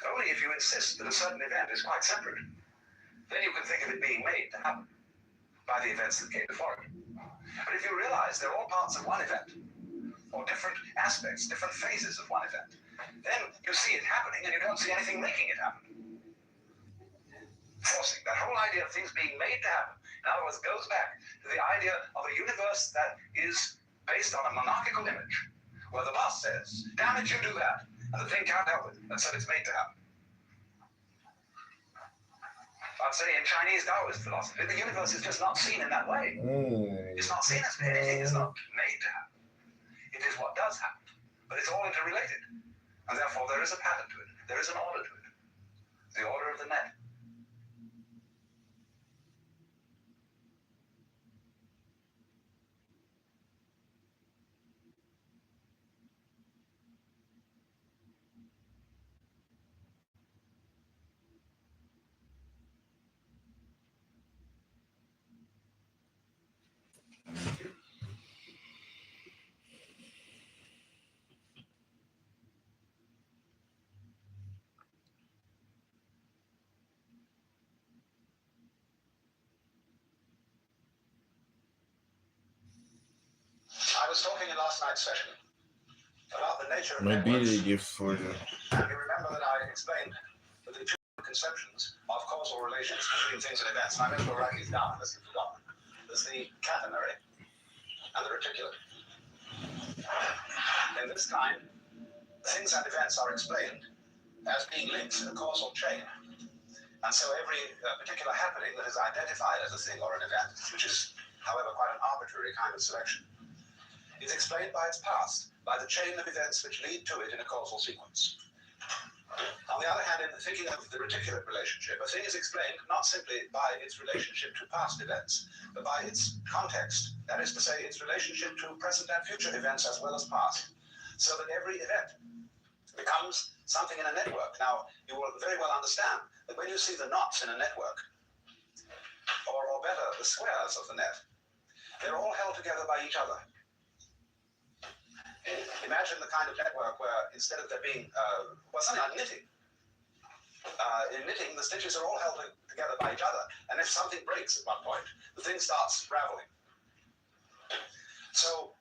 Only if you insist that a certain event is quite separate, then you can think of it being made to happen by the events that came before it. But if you realize they're all parts of one event, or different aspects, different phases of one event, then you see it happening and you don't see anything making it happen. Forcing that whole idea of things being made to happen, in other words, goes back to the idea of a universe that is based on a monarchical image, where the boss says, damn it, you do that, and the thing can't help it, and so it's made to happen. I'd say in Chinese Taoist philosophy, the universe is just not seen in that way. It's not seen as anything is not made to happen. It is what does happen, but it's all interrelated, and therefore there is a pattern to it, there is an order to it, the order of the net. I was talking in last night's session about the nature of Maybe networks, they give for you. and you remember that I explained that the two conceptions of causal relations between things and events, and I meant to write these down unless you've forgotten. There's the catenary and the reticulate. In this kind, things and events are explained as being links in a causal chain. And so every particular happening that is identified as a thing or an event, which is, however, quite an arbitrary kind of selection, is explained by its past, by the chain of events which lead to it in a causal sequence. On the other hand, in thinking of the reticulate relationship, a thing is explained not simply by its relationship to past events, but by its context, that is to say, its relationship to present and future events as well as past, so that every event becomes something in a network. Now, you will very well understand that when you see the knots in a network, or better, the squares of the net, they're all held together by each other. Imagine the kind of network where instead of there being, something like knitting. In knitting, the stitches are all held together by each other. And if something breaks at one point, the thing starts raveling. So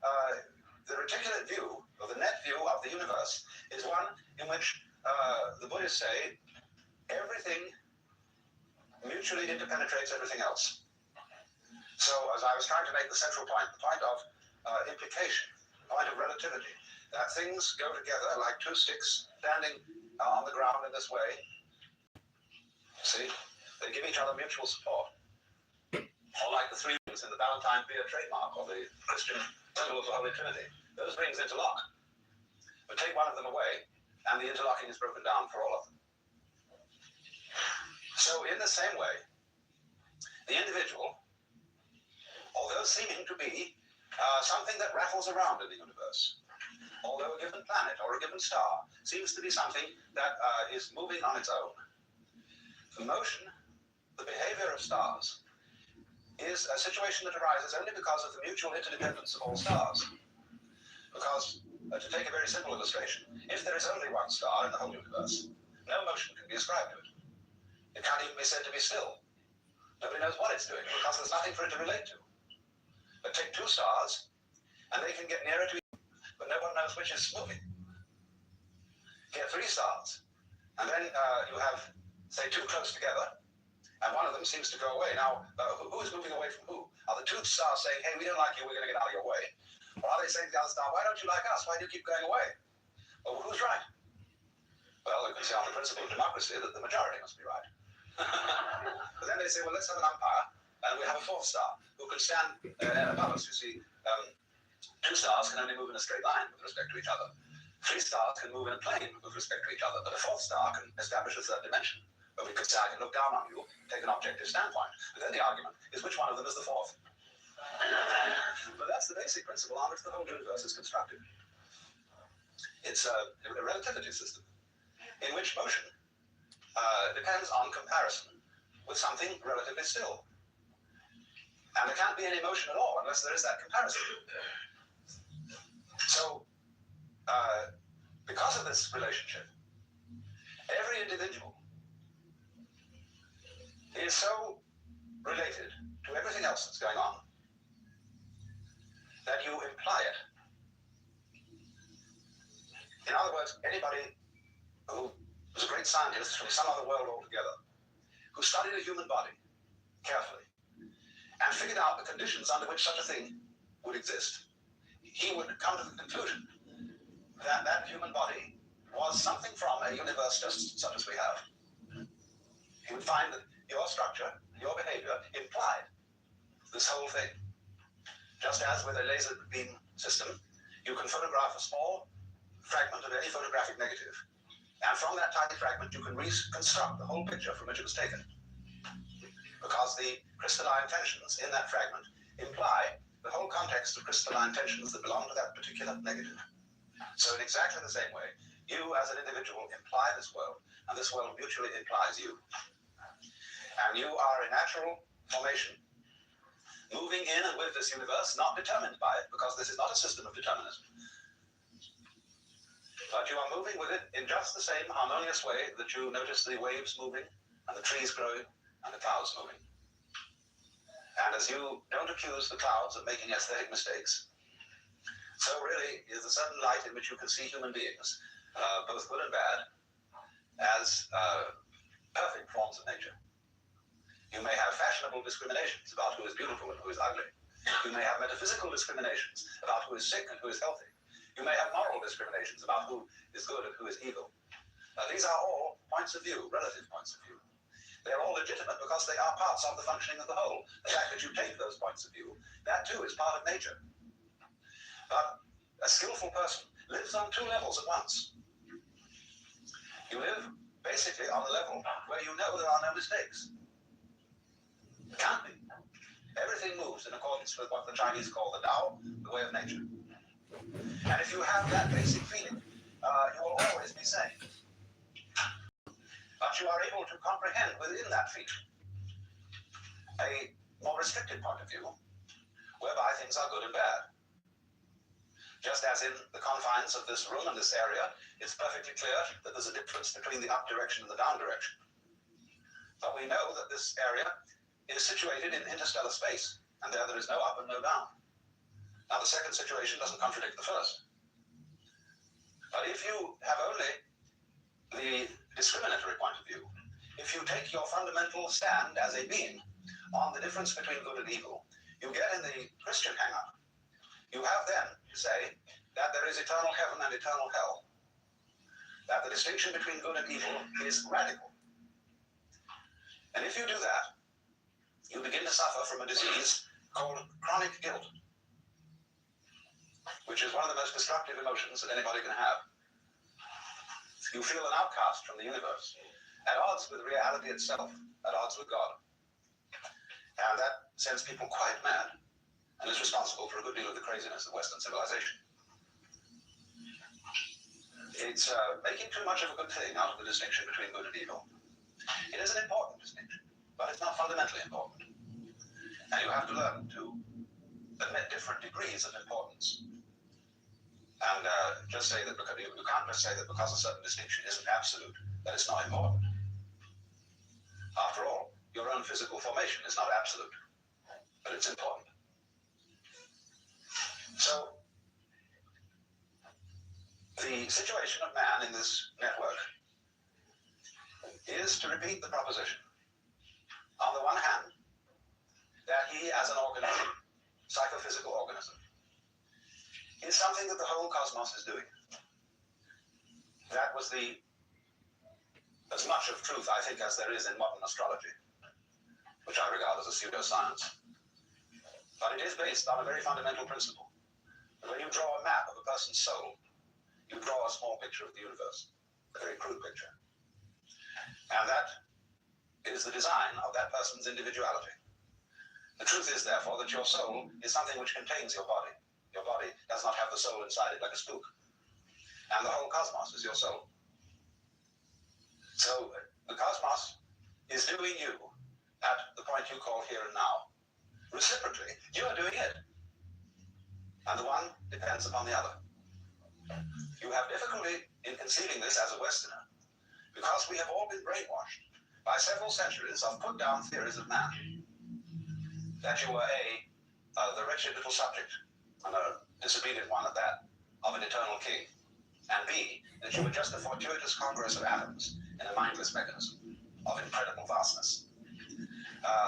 the reticulate view, or the net view of the universe, is one in which the Buddhists say everything mutually interpenetrates everything else. So as I was trying to make the central point, the point of implication, point of relativity, that things go together like two sticks standing on the ground in this way. See, they give each other mutual support. Or like the three rings in the Valentine beer trademark, or the Christian symbol of the Holy Trinity. Those rings interlock. But take one of them away, and the interlocking is broken down for all of them. So in the same way, the individual, although seeming to be something that rattles around in the universe, although a given planet or a given star seems to be something that is moving on its own, the motion, the behavior of stars, is a situation that arises only because of the mutual interdependence of all stars. Because, to take a very simple illustration, if there is only one star in the whole universe, no motion can be ascribed to it. It can't even be said to be still. Nobody knows what it's doing because there's nothing for it to relate to. But take two stars, and they can get nearer to each other, but no one knows which is moving. Get three stars, and then you have, say, two close together, and one of them seems to go away. Now, who is moving away from who? Are the two stars saying, hey, we don't like you, we're going to get out of your way? Or are they saying to the other star, why don't you like us? Why do you keep going away? Well, who's right? Well, you can say on the principle of democracy that the majority must be right. But then they say, well, let's have an umpire, and we have a fourth star who can stand above us. You see, two stars can only move in a straight line with respect to each other. Three stars can move in a plane with respect to each other, but a fourth star can establish a third dimension. But we could say, I can look down on you, take an objective standpoint. But then the argument is which one of them is the fourth. But that's the basic principle on which the whole universe is constructed. It's a relativity system in which motion depends on comparison. with something relatively still. And there can't be any motion at all unless there is that comparison. So, because of this relationship, every individual is so related to everything else that's going on that you imply it. In other words, anybody who was a great scientist from some other world altogether, who studied a human body carefully and figured out the conditions under which such a thing would exist, he would come to the conclusion that that human body was something from a universe just such as we have. He would find that your structure, your behavior implied this whole thing. Just as with a laser beam system, you can photograph a small fragment of any photographic negative, and from that tiny fragment you can reconstruct the whole picture from which it was taken, because the crystalline tensions in that fragment imply the whole context of crystalline tensions that belong to that particular negative. So in exactly the same way, you as an individual imply this world, and this world mutually implies you. And you are a natural formation, moving in and with this universe, not determined by it, because this is not a system of determinism. But you are moving with it in just the same harmonious way that you notice the waves moving, and the trees growing, and the clouds moving. And as you don't accuse the clouds of making aesthetic mistakes, so really is a certain light in which you can see human beings, both good and bad, as perfect forms of nature. You may have fashionable discriminations about who is beautiful and who is ugly. You may have metaphysical discriminations about who is sick and who is healthy. You may have moral discriminations about who is good and who is evil. These are all points of view, relative points of view. They're all legitimate because they are parts of the functioning of the whole. The fact that you take those points of view, that too is part of nature. But a skillful person lives on two levels at once. You live basically on the level where you know there are no mistakes. It can't be. Everything moves in accordance with what the Chinese call the Tao, the way of nature. And if you have that basic feeling, you will always be sane. But you are able to comprehend within that feeling a more restricted point of view, whereby things are good and bad. Just as in the confines of this room and this area, it's perfectly clear that there's a difference between the up direction and the down direction. But we know that this area is situated in interstellar space, and there is no up and no down. Now, the second situation doesn't contradict the first. But if you have only the discriminatory point of view, if you take your fundamental stand as a being on the difference between good and evil, you get in the Christian hang-up. You have then to say that there is eternal heaven and eternal hell, that the distinction between good and evil is radical. And if you do that, you begin to suffer from a disease called chronic guilt, which is one of the most destructive emotions that anybody can have. You feel an outcast from the universe, at odds with reality itself, at odds with God. And that sends people quite mad, and is responsible for a good deal of the craziness of Western civilization. It's making too much of a good thing out of the distinction between good and evil. It is an important distinction, but it's not fundamentally important. And you have to learn to admit different degrees of importance. And just say that because you can't just say that because a certain distinction isn't absolute, that it's not important. After all, your own physical formation is not absolute, but it's important. So, the situation of man in this network is to repeat the proposition. On the one hand, that he as an organism, psychophysical organism, is something that the whole cosmos is doing. That was as much of truth, I think, as there is in modern astrology, which I regard as a pseudoscience. But it is based on a very fundamental principle. When you draw a map of a person's soul, you draw a small picture of the universe, a very crude picture. And that is the design of that person's individuality. The truth is, therefore, that your soul is something which contains your body. Your body does not have the soul inside it like a spook. And the whole cosmos is your soul. So the cosmos is doing you here and now. Reciprocally, you are doing it. And the one depends upon the other. You have difficulty in conceiving this as a Westerner because we have all been brainwashed by several centuries of put-down theories of man. That you were the wretched little subject, and a disobedient one at that, of an eternal king. And B, that you were just a fortuitous congress of atoms in a mindless mechanism of incredible vastness.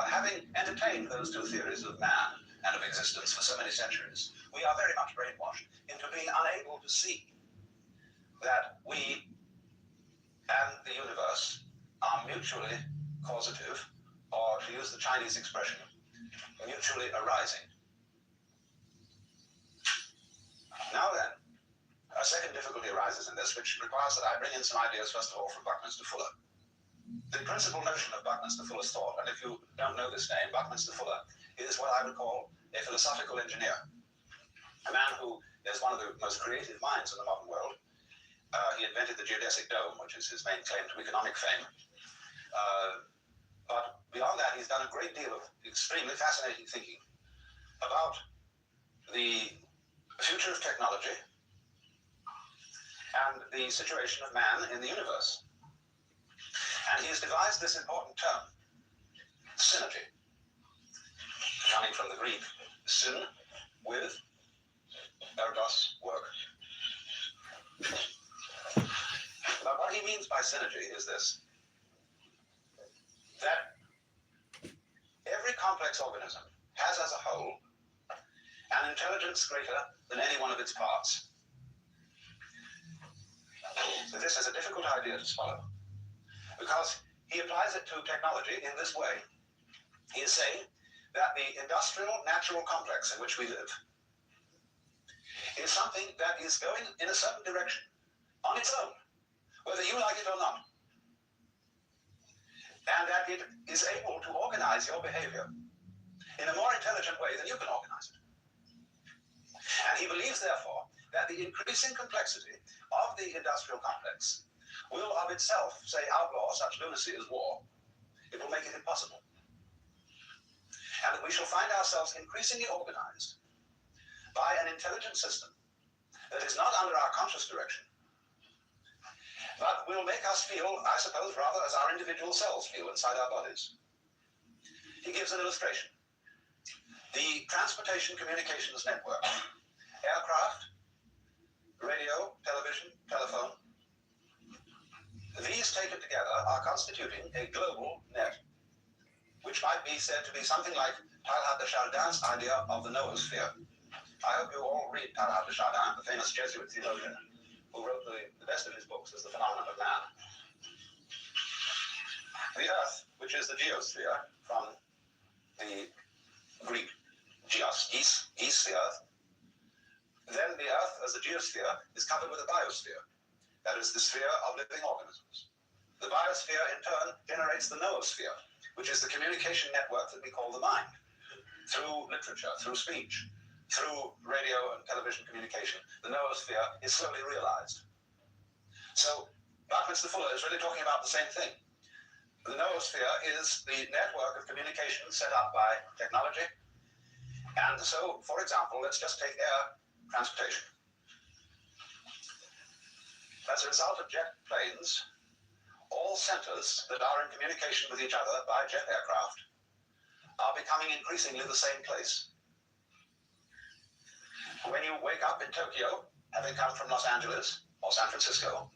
Having entertained those two theories of man and of existence for so many centuries, we are very much brainwashed into being unable to see that we and the universe are mutually causative, or to use the Chinese expression, mutually arising. Now then, a second difficulty arises in this, which requires that I bring in some ideas, first of all, from Buckminster Fuller. The principal notion of Buckminster Fuller's thought, and if you don't know this name, Buckminster Fuller is what I would call a philosophical engineer, a man who is one of the most creative minds in the modern world. He invented the geodesic dome, which is his main claim to economic fame. But beyond that, he's done a great deal of extremely fascinating thinking about the future of technology and the situation of man in the universe. And he has devised this important term, synergy, coming from the Greek, syn, with, ergos, work. But what he means by synergy is this, that every complex organism has as a whole an intelligence greater than any one of its parts. So this is a difficult idea to swallow, because he applies it to technology in this way. He is saying that the industrial natural complex in which we live is something that is going in a certain direction on its own, whether you like it or not, and that it is able to organize your behavior in a more intelligent way than you can organize it. And he believes, therefore, that the increasing complexity of the industrial complex will of itself, say, outlaw such lunacy as war. It will make it impossible. And that we shall find ourselves increasingly organized by an intelligent system that is not under our conscious direction, but will make us feel, I suppose, rather as our individual cells feel inside our bodies. He gives an illustration. The transportation communications network, aircraft, radio, television, telephone, these taken together are constituting a global net, which might be said to be something like Teilhard de Chardin's idea of the noosphere. I hope you all read Teilhard de Chardin, the famous Jesuit theologian, who wrote the best of his books as The Phenomenon of Man. The Earth, which is the geosphere, from the Greek geos, geese, the Earth. Then the Earth, as the geosphere, is covered with a biosphere. That is the sphere of living organisms. The biosphere, in turn, generates the noosphere, which is the communication network that we call the mind, through literature, through speech, through radio and television communication. The noosphere is slowly realized. So Buckminster Fuller is really talking about the same thing. The noosphere is the network of communication set up by technology. And so, for example, let's just take air transportation. As a result of jet planes, all centers that are in communication with each other by jet aircraft are becoming increasingly the same place. When you wake up in Tokyo, having come from Los Angeles or San Francisco,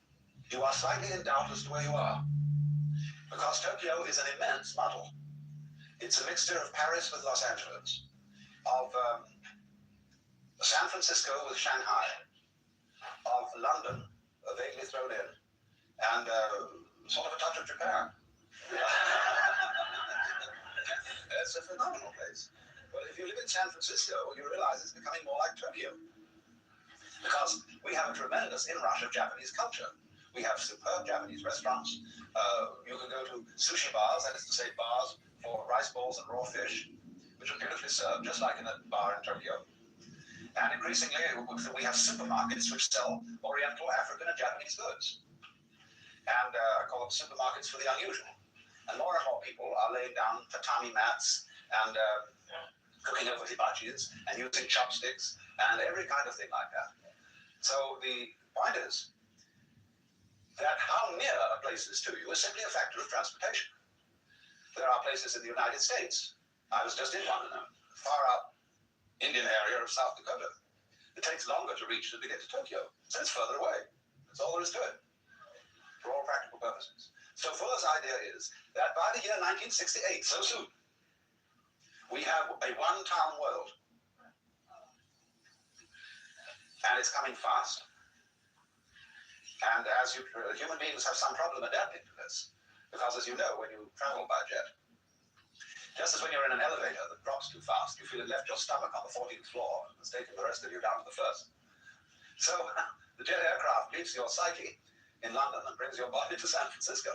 you are slightly in doubt as to where you are, because Tokyo is an immense muddle. It's a mixture of Paris with Los Angeles, of San Francisco with Shanghai, of London vaguely thrown in, and sort of a touch of Japan. It's a phenomenal place. But if you live in San Francisco, you realize it's becoming more like Tokyo, because we have a tremendous inrush of Japanese culture. We have superb Japanese restaurants. You can go to sushi bars, that is to say bars for rice balls and raw fish, which are beautifully served, just like in a bar in Tokyo. And increasingly, we have supermarkets which sell Oriental, African, and Japanese goods. And I call them supermarkets for the unusual. And more people are laying down tatami mats and cooking over hibachis and using chopsticks and every kind of thing like that. So the point is that how near a place is to you is simply a factor of transportation. There are places in the United States. I was just in one in a far out Indian area of South Dakota. It takes longer to reach than to get to Tokyo. So it's further away. That's all there is to it, for all practical purposes. So Fuller's idea is that by the year 1968, so soon, we have a one-town world. And it's coming fast. And as human beings have some problem adapting to this, because as you know, when you travel by jet, just as when you're in an elevator that drops too fast, you feel it left your stomach on the 14th floor and has taken the rest of you down to the first. So the jet aircraft leaves your psyche in London and brings your body to San Francisco.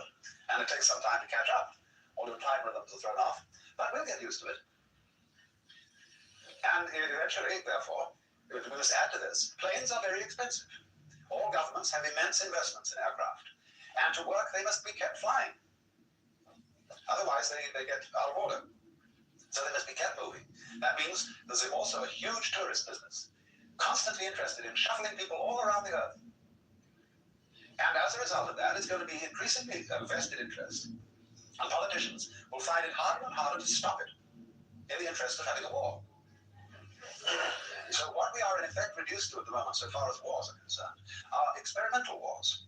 And it takes some time to catch up. All your time rhythms are thrown off. But we'll get used to it. And eventually, therefore, we must add to this, planes are very expensive. All governments have immense investments in aircraft. And to work, they must be kept flying. Otherwise, they get out of order. So they must be kept moving. That means there's also a huge tourist business, constantly interested in shuffling people all around the earth. And as a result of that, it's going to be increasingly a vested interest. And politicians will find it harder and harder to stop it in the interest of having a war. So what we are in effect reduced to at the moment, so far as wars are concerned, are experimental wars.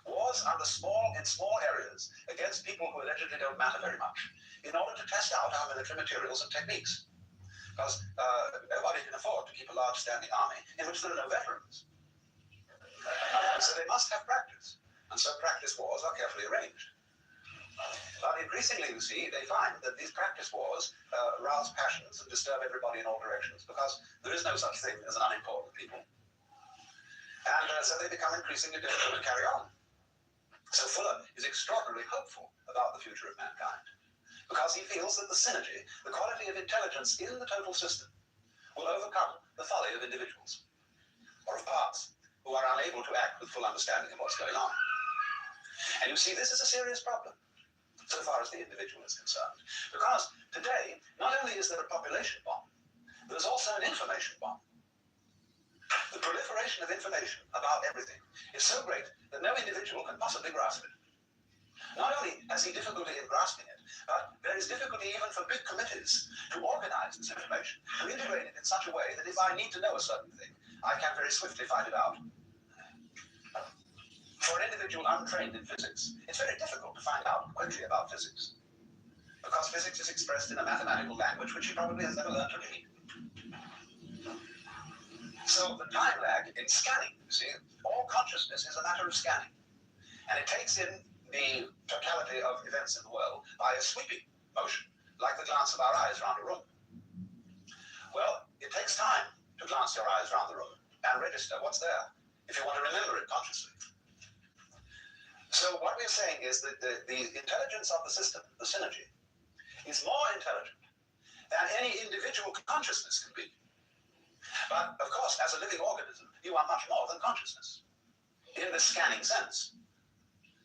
Wars in small areas against people who allegedly don't matter very much, in order to test out our military materials and techniques. Because nobody can afford to keep a large standing army in which there are no veterans. So they must have practice. And so practice wars are carefully arranged. But increasingly, you see, they find that these practice wars rouse passions and disturb everybody in all directions, because there is no such thing as an unimportant people. And so they become increasingly difficult to carry on. So Fuller is extraordinarily hopeful about the future of mankind, because he feels that the synergy, the quality of intelligence in the total system, will overcome the folly of individuals, or of parts, who are unable to act with full understanding of what's going on. And you see, this is a serious problem, so far as the individual is concerned. Because today, not only is there a population bomb, there's also an information bomb. The proliferation of information about everything is so great that no individual can possibly grasp it. Not only has he difficulty in grasping it, but there is difficulty even for big committees to organize this information, to integrate it in such a way that if I need to know a certain thing, I can very swiftly find it out. For an individual untrained in physics, it's very difficult to find out quickly about physics, because physics is expressed in a mathematical language which he probably has never learned to read. So the time lag in scanning, you see, all consciousness is a matter of scanning. And it takes in the totality of events in the world by a sweeping motion, like the glance of our eyes around a room. Well, it takes time to glance your eyes around the room and register what's there, if you want to remember it consciously. So what we're saying is that the intelligence of the system, the synergy, is more intelligent than any individual consciousness can be. But, of course, as a living organism, you are much more than consciousness, in the scanning sense,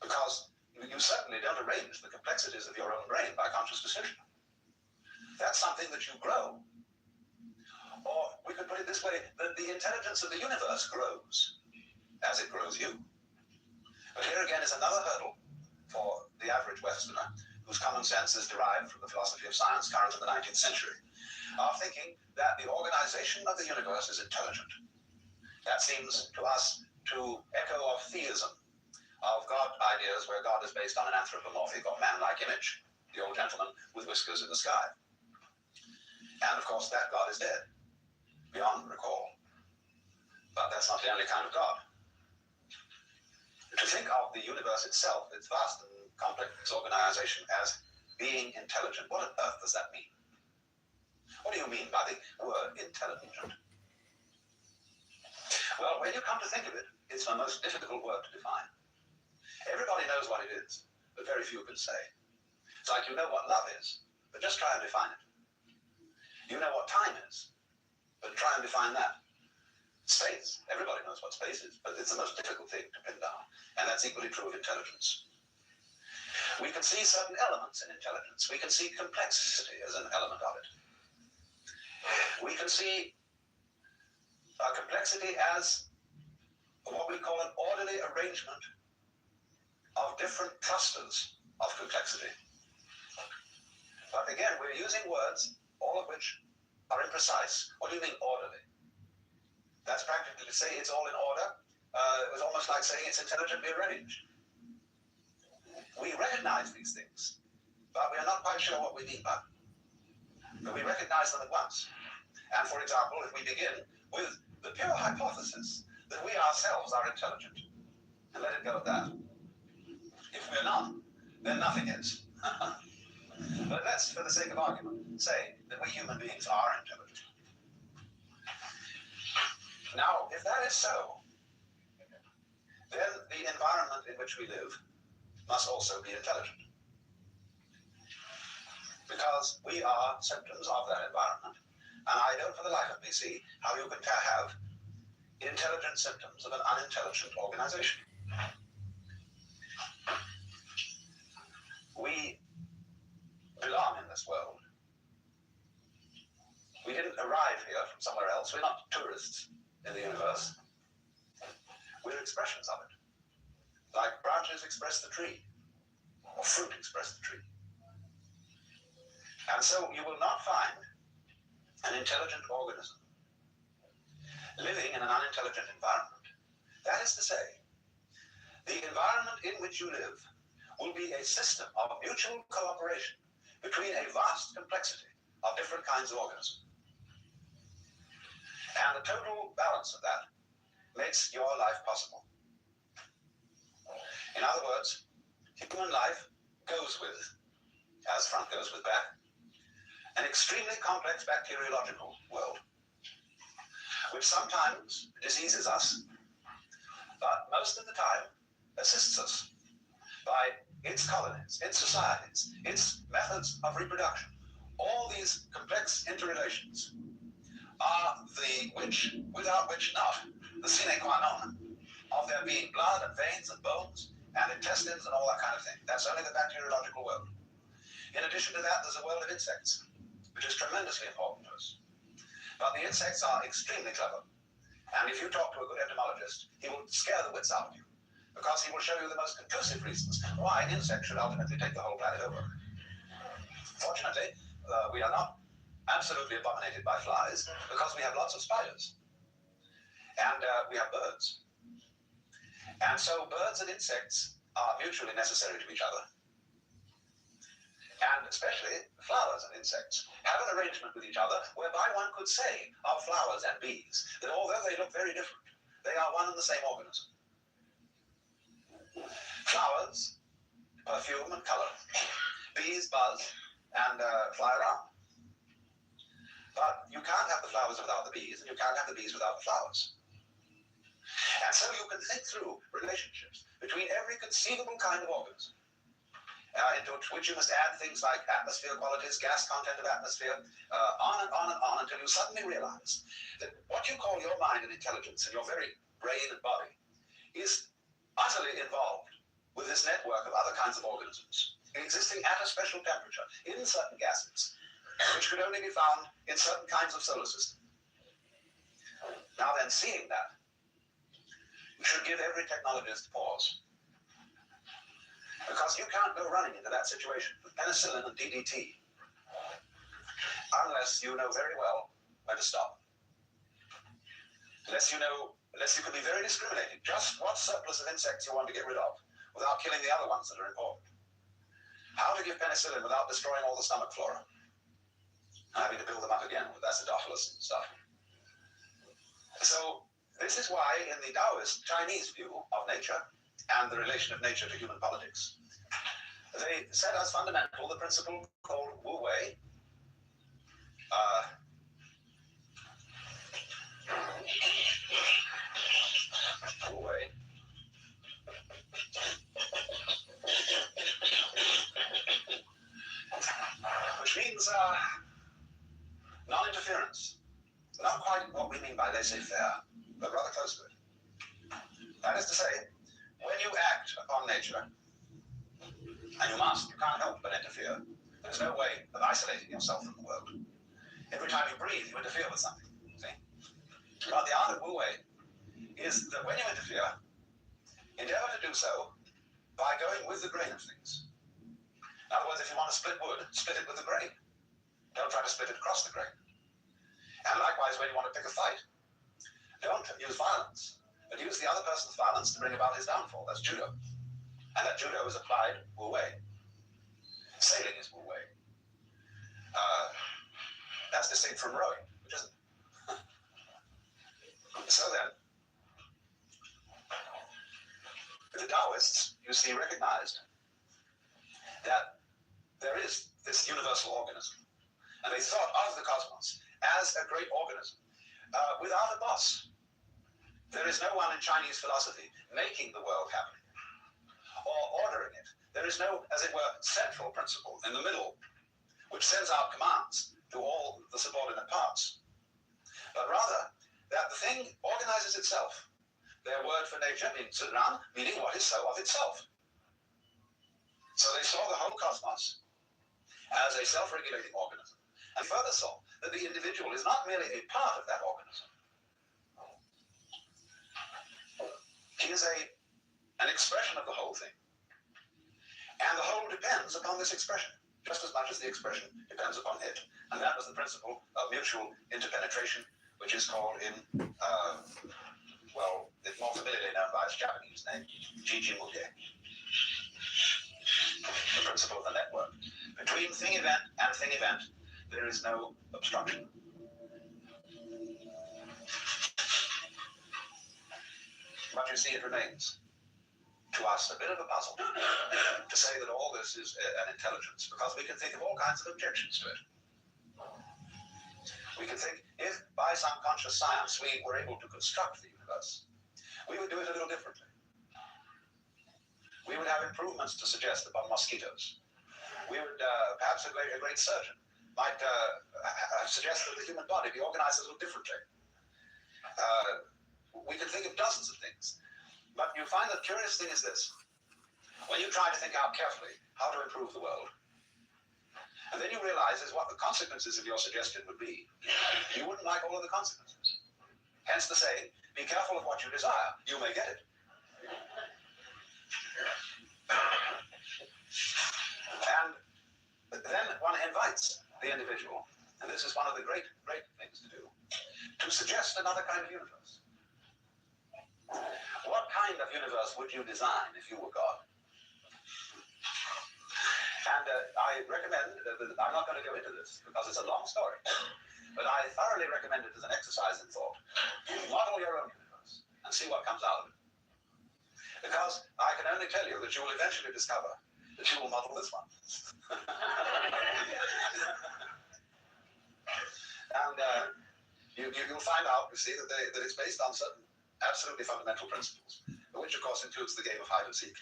because you certainly don't arrange the complexities of your own brain by conscious decision. That's something that you grow. Or we could put it this way, that the intelligence of the universe grows as it grows you. But here again is another hurdle for the average Westerner, whose common sense is derived from the philosophy of science current in the 19th century, are thinking that the organization of the universe is intelligent. That seems to us to echo of theism, of God ideas where God is based on an anthropomorphic or man-like image, the old gentleman with whiskers in the sky. And of course that God is dead, beyond recall. But that's not the only kind of God. To think of the universe itself, its vast and complex organization, as being intelligent, what on earth does that mean? What do you mean by the word intelligent? Well, when you come to think of it, it's the most difficult word to define. Everybody knows what it is, but very few can say. It's like you know what love is, but just try and define it. You know what time is, but try and define that. Space, everybody knows what space is, but it's the most difficult thing to pin down, and that's equally true of intelligence. We We can see certain elements in intelligence. We can see complexity as an element of it. We can see complexity as what we call an orderly arrangement of different clusters of complexity. But again, we're using words, all of which are imprecise. What do you mean orderly? That's practically to say it's all in order. It was almost like saying it's intelligently arranged. We recognize these things, but we are not quite sure what we mean by them. But we recognize them at once. And for example, if we begin with the pure hypothesis that we ourselves are intelligent, and let it go at that. If we're not, then nothing is. But let's, for the sake of argument, say that we human beings are intelligent. Now, if that is so, then the environment in which we live must also be intelligent. Because we are symptoms of that environment, and I don't for the life of me see how you can have intelligent symptoms of an unintelligent organization. We belong in this world. We didn't arrive here from somewhere else. We're not tourists in the universe. We're expressions of it. Like branches express the tree, or fruit express the tree. And so you will not find an intelligent organism living in an unintelligent environment. That is to say, the environment in which you live will be a system of mutual cooperation between a vast complexity of different kinds of organisms. And the total balance of that makes your life possible. In other words, human life goes with, as front goes with back, an extremely complex bacteriological world, which sometimes diseases us, but most of the time assists us by its colonies, its societies, its methods of reproduction. All these complex interrelations are the which, without which not, the sine qua non of there being blood and veins and bones and intestines and all that kind of thing. That's only the bacteriological world. In addition to that, there's a world of insects, which is tremendously important to us. But the insects are extremely clever. And if you talk to a good entomologist, he will scare the wits out of you, because he will show you the most conclusive reasons why an insect should ultimately take the whole planet over. Fortunately, we are not absolutely abominated by flies, because we have lots of spiders. And we have birds. And so birds and insects are mutually necessary to each other. And especially flowers and insects have an arrangement with each other whereby one could say of flowers and bees that although they look very different, they are one and the same organism. Flowers perfume and color. Bees buzz and fly around. But you can't have the flowers without the bees, and you can't have the bees without the flowers. And so you can think through relationships between every conceivable kind of organism, into which you must add things like atmosphere qualities, gas content of atmosphere, on and on and on, until you suddenly realize that what you call your mind and intelligence and your very brain and body is utterly involved with this network of other kinds of organisms, existing at a special temperature, in certain gases, which could only be found in certain kinds of solar systems. Now then, seeing that, you should give every technologist pause. Because you can't go running into that situation with penicillin and DDT unless you know very well when to stop. Unless you can be very discriminating just what surplus of insects you want to get rid of without killing the other ones that are important. How to give penicillin without destroying all the stomach flora. And having to build them up again with acidophilus and stuff. So this is why in the Taoist Chinese view of nature and the relation of nature to human politics, they set as fundamental the principle called Wu Wei. Wu Wei. Which means non-interference. Not quite what we mean by laissez-faire, but rather close to it. That is to say, when you act upon nature, and And you must. You can't help but interfere. There's no way of isolating yourself from the world. Every time you breathe, you interfere with something. See? But the art of Wu Wei is that when you interfere, endeavor to do so by going with the grain of things. In other words, if you want to split wood, split it with the grain. Don't try to split it across the grain. And likewise, when you want to pick a fight, don't use violence, but use the other person's violence to bring about his downfall. That's judo. And that judo is applied Wu Wei. Sailing is Wu Wei. That's distinct from rowing, which isn't. So then, the Taoists, you see, recognized that there is this universal organism. And they thought of the cosmos as a great organism without a boss. There is no one in Chinese philosophy making the world happen or ordering it. There is no, as it were, central principle in the middle, which sends out commands to all the subordinate parts. But rather, that the thing organizes itself. Their word for nature means Zhunan, meaning what is so of itself. So they saw the whole cosmos as a self-regulating organism, and further saw that the individual is not merely a part of that organism. He is an expression of the whole thing. And the whole depends upon this expression, just as much as the expression depends upon it. And that was the principle of mutual interpenetration, which is called in, it's more familiarly known by its Japanese name, Jijimugye. The principle of the network. Between thing event and thing event, there is no obstruction. But you see, it remains to us a bit of a puzzle to say that all this is an intelligence, because we can think of all kinds of objections to it. We can think, if by some conscious science we were able to construct the universe, we would do it a little differently. We would have improvements to suggest upon mosquitoes. We would, perhaps a great surgeon might suggest that the human body be organized a little differently. We can think of dozens of things. But you find the curious thing is this. When you try to think out carefully how to improve the world, and then you realize is what the consequences of your suggestion would be, you wouldn't like all of the consequences. Hence the saying, be careful of what you desire, you may get it. And then one invites the individual, and this is one of the great things to do, to suggest another kind of universe. What kind of universe would you design if you were God? And I recommend, I'm not going to go into this because it's a long story, but I thoroughly recommend it as an exercise in thought. Model your own universe and see what comes out of it. Because I can only tell you that you will eventually discover that you will model this one. And you'll find out, you see, that it's based on certain absolutely fundamental principles, which of course includes the game of hide and seek.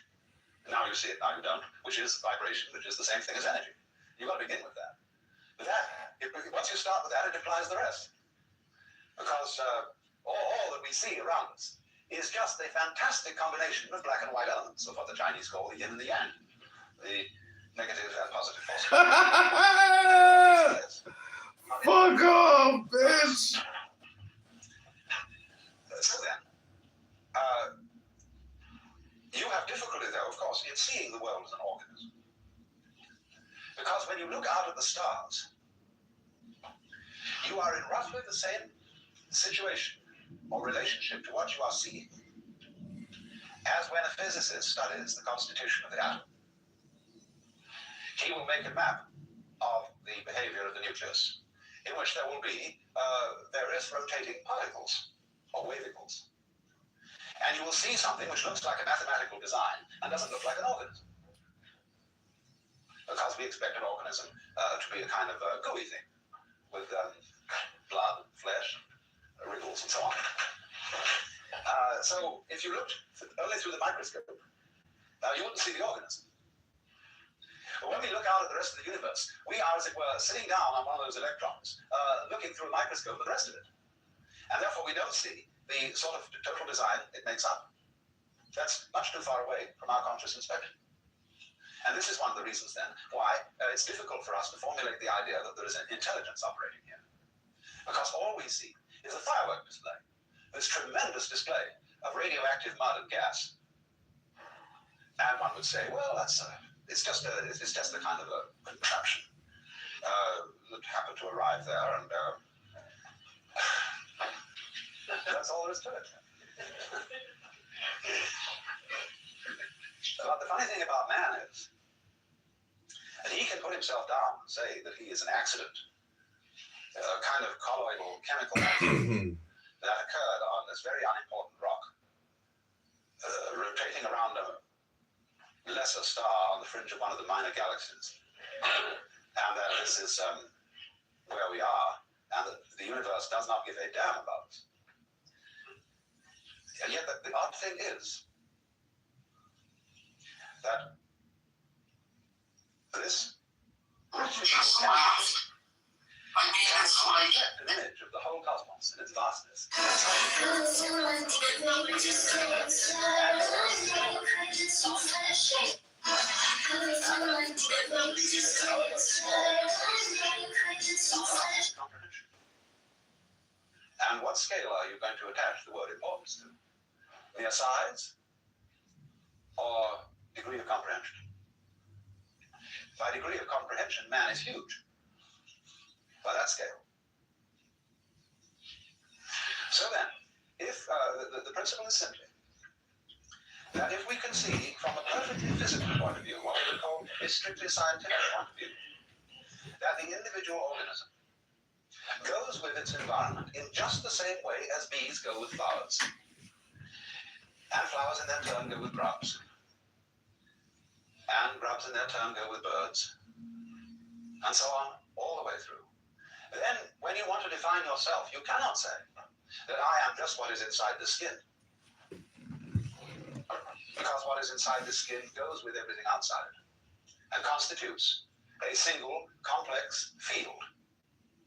Now you see it, now you don't, which is vibration, which is the same thing as energy. You've got to begin with that. But once you start with that, it implies the rest. Because all that we see around us is just a fantastic combination of black and white elements of what the Chinese call the yin and the yang, the negative and positive forces. Fuck off, bitch! So then, you have difficulty, though, of course, in seeing the world as an organism. Because when you look out at the stars, you are in roughly the same situation or relationship to what you are seeing as when a physicist studies the constitution of the atom. He will make a map of the behavior of the nucleus, in which there will be various rotating particles or wavicles. And you will see something which looks like a mathematical design and doesn't look like an organism. Because we expect an organism to be a kind of gooey thing with blood, flesh, wriggles, and so on. So if you looked only through the microscope, you wouldn't see the organism. But when we look out at the rest of the universe, we are, as it were, sitting down on one of those electrons, looking through a microscope at the rest of it. And therefore we don't see the sort of total design it makes up. That's much too far away from our conscious inspection. And this is one of the reasons then why it's difficult for us to formulate the idea that there is an intelligence operating here. Because all we see is a firework display, this tremendous display of radioactive mud and gas. And one would say, well, it's just a kind of a contraption that happened to arrive there, and that's all there is to it. But the funny thing about man is that he can put himself down and say that he is an accident, a kind of colloidal chemical accident that occurred on this very unimportant rock, rotating around a lesser star on the fringe of one of the minor galaxies. And that this is where we are, and that the universe does not give a damn about us. And yet the odd thing is that this an image of the whole cosmos in its vastness. And what scale are you going to attach the word importance to? Mere size or degree of comprehension? By degree of comprehension, man is huge. By that scale. So then, if the principle is simply that if we can see from a perfectly physical point of view, what we would call a strictly scientific point of view, that the individual organism goes with its environment in just the same way as bees go with flowers, and flowers in their turn go with grubs, and grubs in their turn go with birds, and so on, all the way through. Then, when you want to define yourself, you cannot say that I am just what is inside the skin. Because what is inside the skin goes with everything outside and constitutes a single, complex field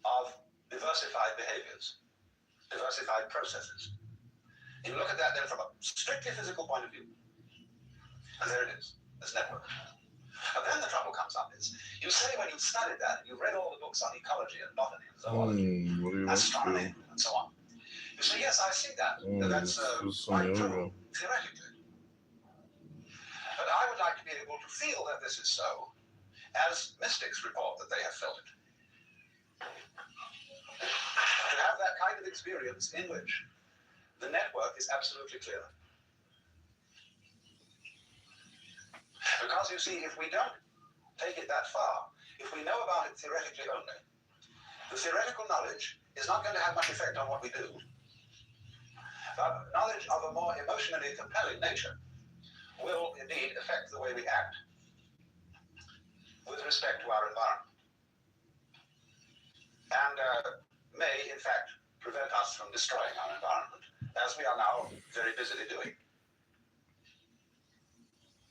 of diversified behaviors, diversified processes. You look at that then from a strictly physical point of view, and there it is, this network. But then the trouble comes up is, you say when you've studied that, and you've read all the books on ecology and botany and zoology, astronomy and so on, you say, yes, I see that. That's quite true, theoretically. But I would like to be able to feel that this is so, as mystics report that they have felt it. To have that kind of experience in which the network is absolutely clear. Because you see, if we don't take it that far, if we know about it theoretically only, the theoretical knowledge is not going to have much effect on what we do. But knowledge of a more emotionally compelling nature will indeed affect the way we act with respect to our environment. And may, in fact, prevent us from destroying our environment, as we are now very busily doing.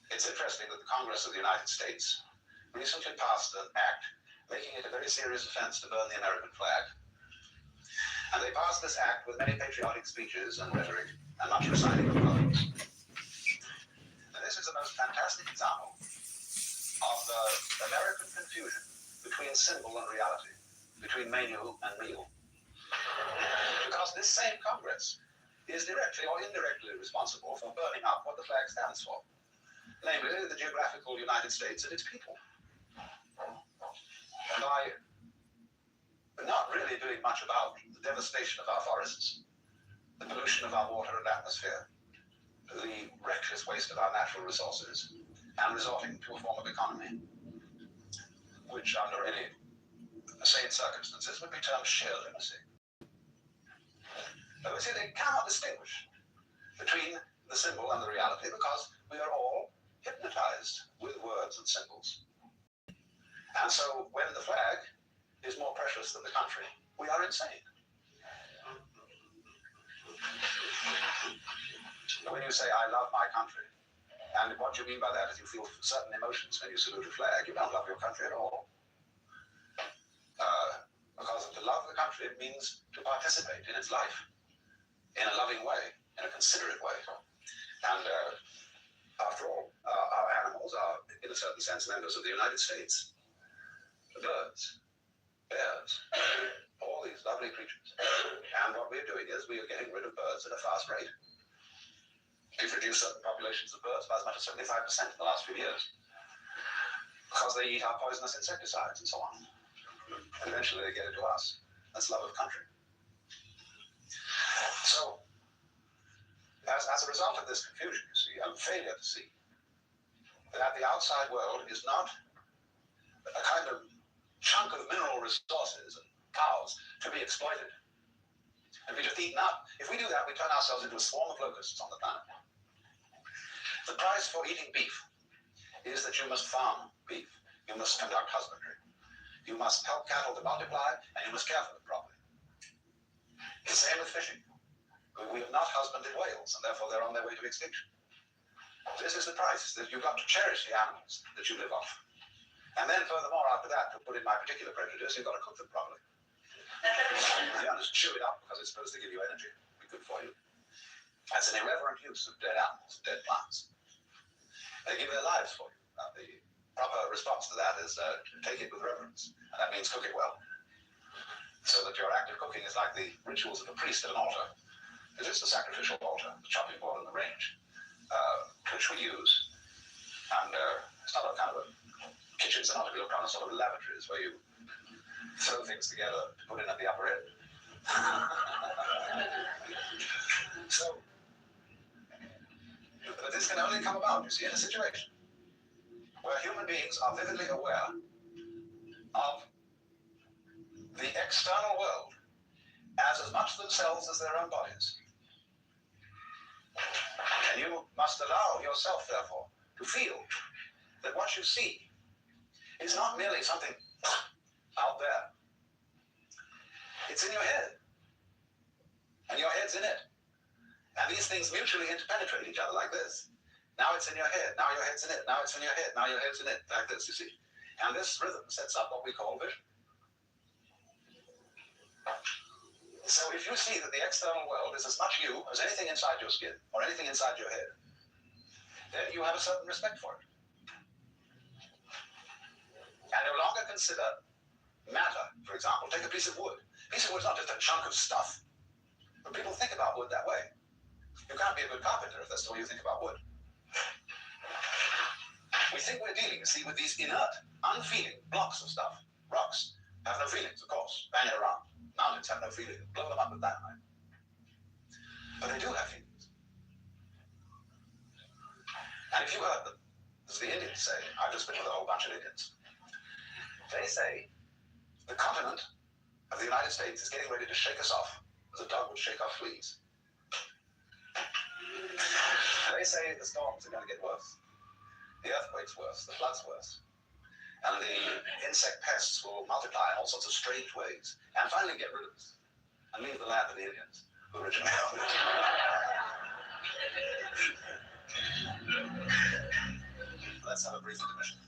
It's interesting that the Congress of the United States recently passed an act making it a very serious offense to burn the American flag. And they passed this act with many patriotic speeches and rhetoric and much reciting of poems. And this is the most fantastic example of the American confusion between symbol and reality, between menu and meal. Because this same Congress is directly or indirectly responsible for burning up what the flag stands for, namely the geographical United States and its people. And by not really doing much about the devastation of our forests, the pollution of our water and atmosphere, the reckless waste of our natural resources, and resorting to a form of economy, which under any sane circumstances would be termed sheer lunacy. But we see they cannot distinguish between the symbol and the reality because we are all hypnotized with words and symbols. And so when the flag is more precious than the country, we are insane. When you say, I love my country, and what you mean by that is you feel certain emotions when you salute a flag, you don't love your country at all. Because to love the country, it means to participate in its life in a loving way, in a considerate way. And after all, our animals are in a certain sense, members of the United States. The birds, bears, all these lovely creatures. And what we're doing is we are getting rid of birds at a fast rate. We've reduced certain populations of birds by as much as 75% in the last few years because they eat our poisonous insecticides and so on. And eventually they get it to us. That's love of country. So, as a result of this confusion, you see, and failure to see that the outside world is not a kind of chunk of mineral resources and cows to be exploited and be just eaten up. If we do that, we turn ourselves into a swarm of locusts on the planet. The price for eating beef is that you must farm beef. You must conduct husbandry. You must help cattle to multiply, and you must care for them properly. The same with fishing. We have not husbanded whales, and therefore they're on their way to extinction. This is the price, that you've got to cherish the animals that you live off. And then furthermore, after that, to put in my particular prejudice, you've got to cook them properly. You don't just chew it up because it's supposed to give you energy. Be good for you. That's an irreverent use of dead animals, dead plants. They give their lives for you. The proper response to that is take it with reverence. And that means cook it well. So that your act of cooking is like the rituals of a priest at an altar. It is the sacrificial altar, the chopping board and the range, which we use. And it's not a kind of a kitchens are not to be looked on as sort of lavatories where you throw things together to put in at the upper end. So, but this can only come about, you see, in a situation where human beings are vividly aware of the external world as much themselves as their own bodies. And you must allow yourself, therefore, to feel that what you see is not merely something out there. It's in your head. And your head's in it. And these things mutually interpenetrate each other like this. Now it's in your head. Now your head's in it. Now it's in your head. Now your head's in it. Like this, you see. And this rhythm sets up what we call vision. So if you see that the external world is as much you as anything inside your skin or anything inside your head, then you have a certain respect for it. And no longer consider matter, for example. Take a piece of wood. A piece of wood is not just a chunk of stuff. But people think about wood that way. You can't be a good carpenter if that's the way you think about wood. We think we're dealing, you see, with these inert, unfeeling blocks of stuff. Rocks have no feelings, of course. Bang it around. Mountains have no feeling. Blow them up with dynamite. But they do have feelings. And if you heard them, as the Indians say, I've just been with a whole bunch of Indians. They say the continent of the United States is getting ready to shake us off, as a dog would shake off fleas. They say the storms are going to get worse. The earthquake's worse. The flood's worse. And the insect pests will multiply in all sorts of strange ways. And finally get rid of us. And leave the land of the Indians, who originally owned it. Let's have a brief intermission.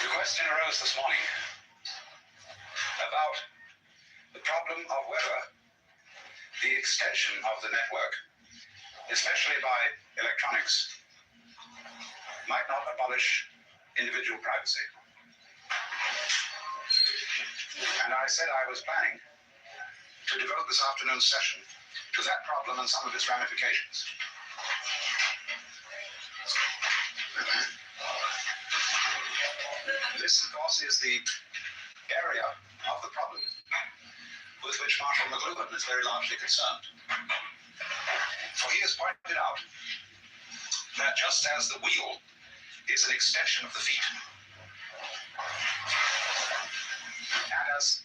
The question arose this morning about the problem of whether the extension of the network, especially by electronics, might not abolish individual privacy. And I said I was planning to devote this afternoon's session to that problem and some of its ramifications. This, of course, is the area of the problem with which Marshall McLuhan is very largely concerned. For he has pointed out that just as the wheel is an extension of the feet, and as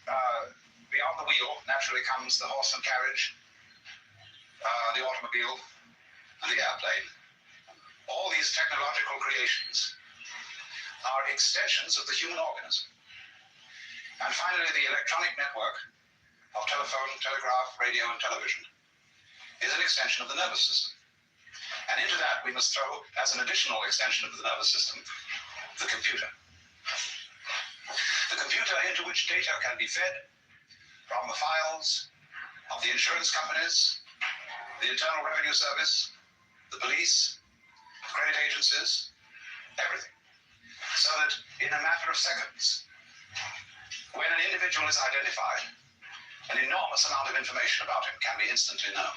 beyond the wheel, naturally comes the horse and carriage, the automobile, and the airplane. All these technological creations are extensions of the human organism. And finally, the electronic network of telephone, telegraph, radio, and television is an extension of the nervous system. And into that, we must throw, as an additional extension of the nervous system, the computer. The computer into which data can be fed from the files of the insurance companies, the Internal Revenue Service, the police, credit agencies, everything. So that in a matter of seconds, when an individual is identified, an enormous amount of information about him can be instantly known.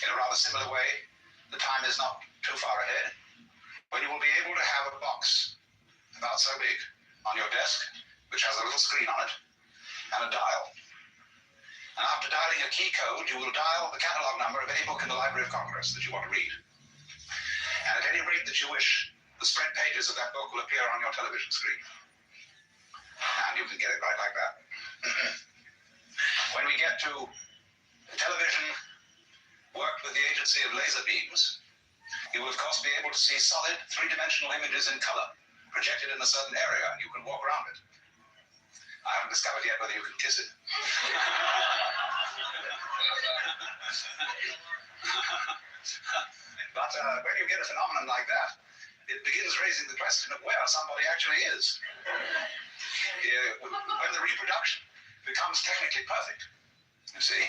In a rather similar way, the time is not too far ahead, when you will be able to have a box about so big on your desk, which has a little screen on it, and a dial. And after dialing a key code, you will dial the catalog number of any book in the Library of Congress that you want to read. And at any rate that you wish, the spread pages of that book will appear on your television screen. And you can get it right like that. When we get to television worked with the agency of laser beams, you will of course be able to see solid three-dimensional images in color projected in a certain area, and you can walk around it. I haven't discovered yet whether you can kiss it. But when you get a phenomenon like that, it begins raising the question of where somebody actually is. When the reproduction becomes technically perfect, you see,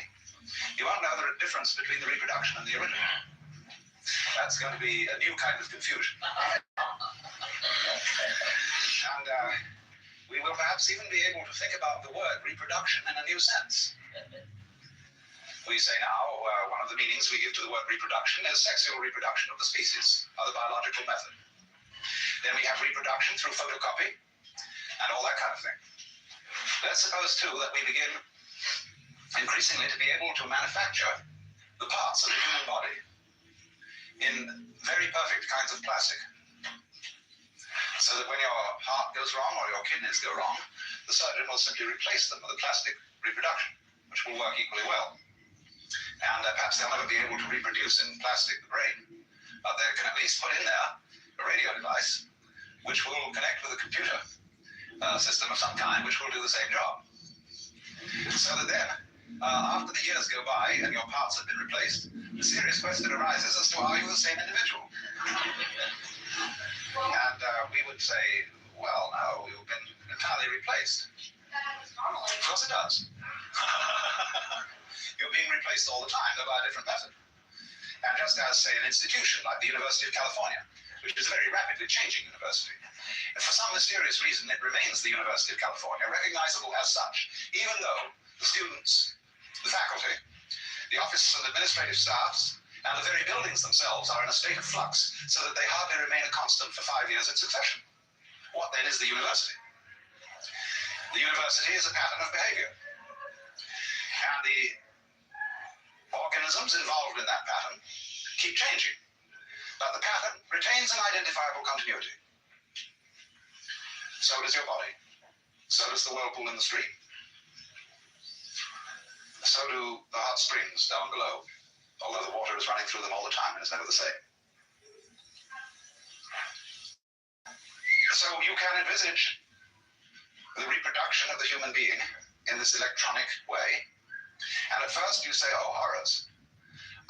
you won't know the difference between the reproduction and the original. That's going to be a new kind of confusion. And we will perhaps even be able to think about the word reproduction in a new sense. We say now, one of the meanings we give to the word reproduction is sexual reproduction of the species, or the biological method. Then we have reproduction through photocopy, and all that kind of thing. Let's suppose, too, that we begin increasingly to be able to manufacture the parts of the human body in very perfect kinds of plastic. So that when your heart goes wrong or your kidneys go wrong, the surgeon will simply replace them with a plastic reproduction, which will work equally well. And perhaps they'll never be able to reproduce in plastic the brain, but they can at least put in there a radio device, which will connect with a computer system of some kind, which will do the same job. So that then, after the years go by and your parts have been replaced, the serious question arises as to are you the same individual? And we would say, well, no, you've been entirely replaced. Of course it does. You're being replaced all the time, though by a different method. And just as, say, an institution like the University of California, which is a very rapidly changing university, and for some mysterious reason it remains the University of California, recognizable as such, even though the students, the faculty, the office and administrative staffs, and the very buildings themselves are in a state of flux, so that they hardly remain a constant for 5 years in succession. What then is the university? The university is a pattern of behavior. And the organisms involved in that pattern keep changing. But the pattern retains an identifiable continuity. So does your body. So does the whirlpool in the stream. So do the hot springs down below, although the water is running through them all the time and is never the same. So you can envisage the reproduction of the human being in this electronic way. And at first you say, oh, horrors.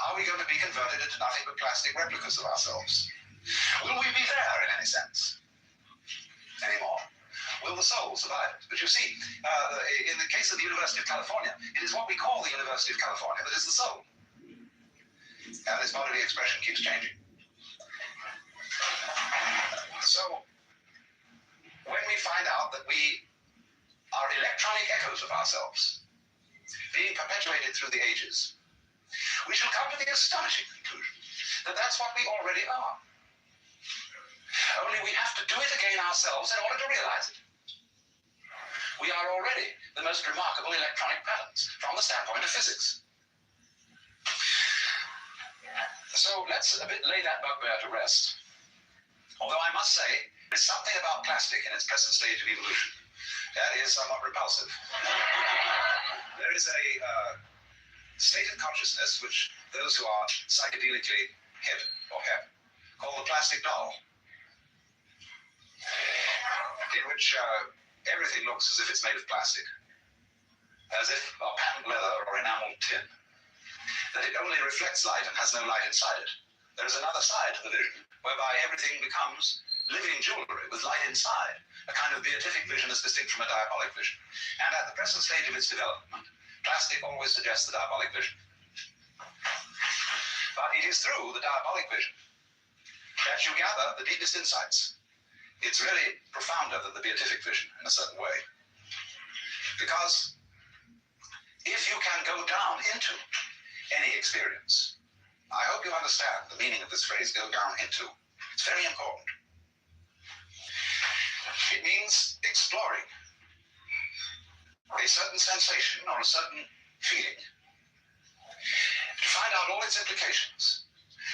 Are we going to be converted into nothing but plastic replicas of ourselves? Will we be there in any sense anymore? Will the soul survive it? But you see, in the case of the University of California, it is what we call the University of California that is the soul. And its bodily expression keeps changing. So, when we find out that we are electronic echoes of ourselves, being perpetuated through the ages, we shall come to the astonishing conclusion that that's what we already are. Only we have to do it again ourselves in order to realize it. We are already the most remarkable electronic patterns from the standpoint of physics. So let's a bit lay that bugbear to rest. Although I must say, there's something about plastic in its present stage of evolution That is somewhat repulsive. There is a state of consciousness which those who are psychedelically hip or hep call the plastic doll, in which everything looks as if it's made of plastic, as if of patent leather or enameled tin, that it only reflects light and has no light inside it. There is another side to the vision, whereby everything becomes living jewelry with light inside, a kind of beatific vision as distinct from a diabolic vision. And at the present stage of its development, plastic always suggests the diabolic vision. But it is through the diabolic vision that you gather the deepest insights. It's really profounder than the beatific vision in a certain way. Because if you can go down into any experience, I hope you understand the meaning of this phrase, go down into. It's very important. It means exploring a certain sensation or a certain feeling, to find out all its implications,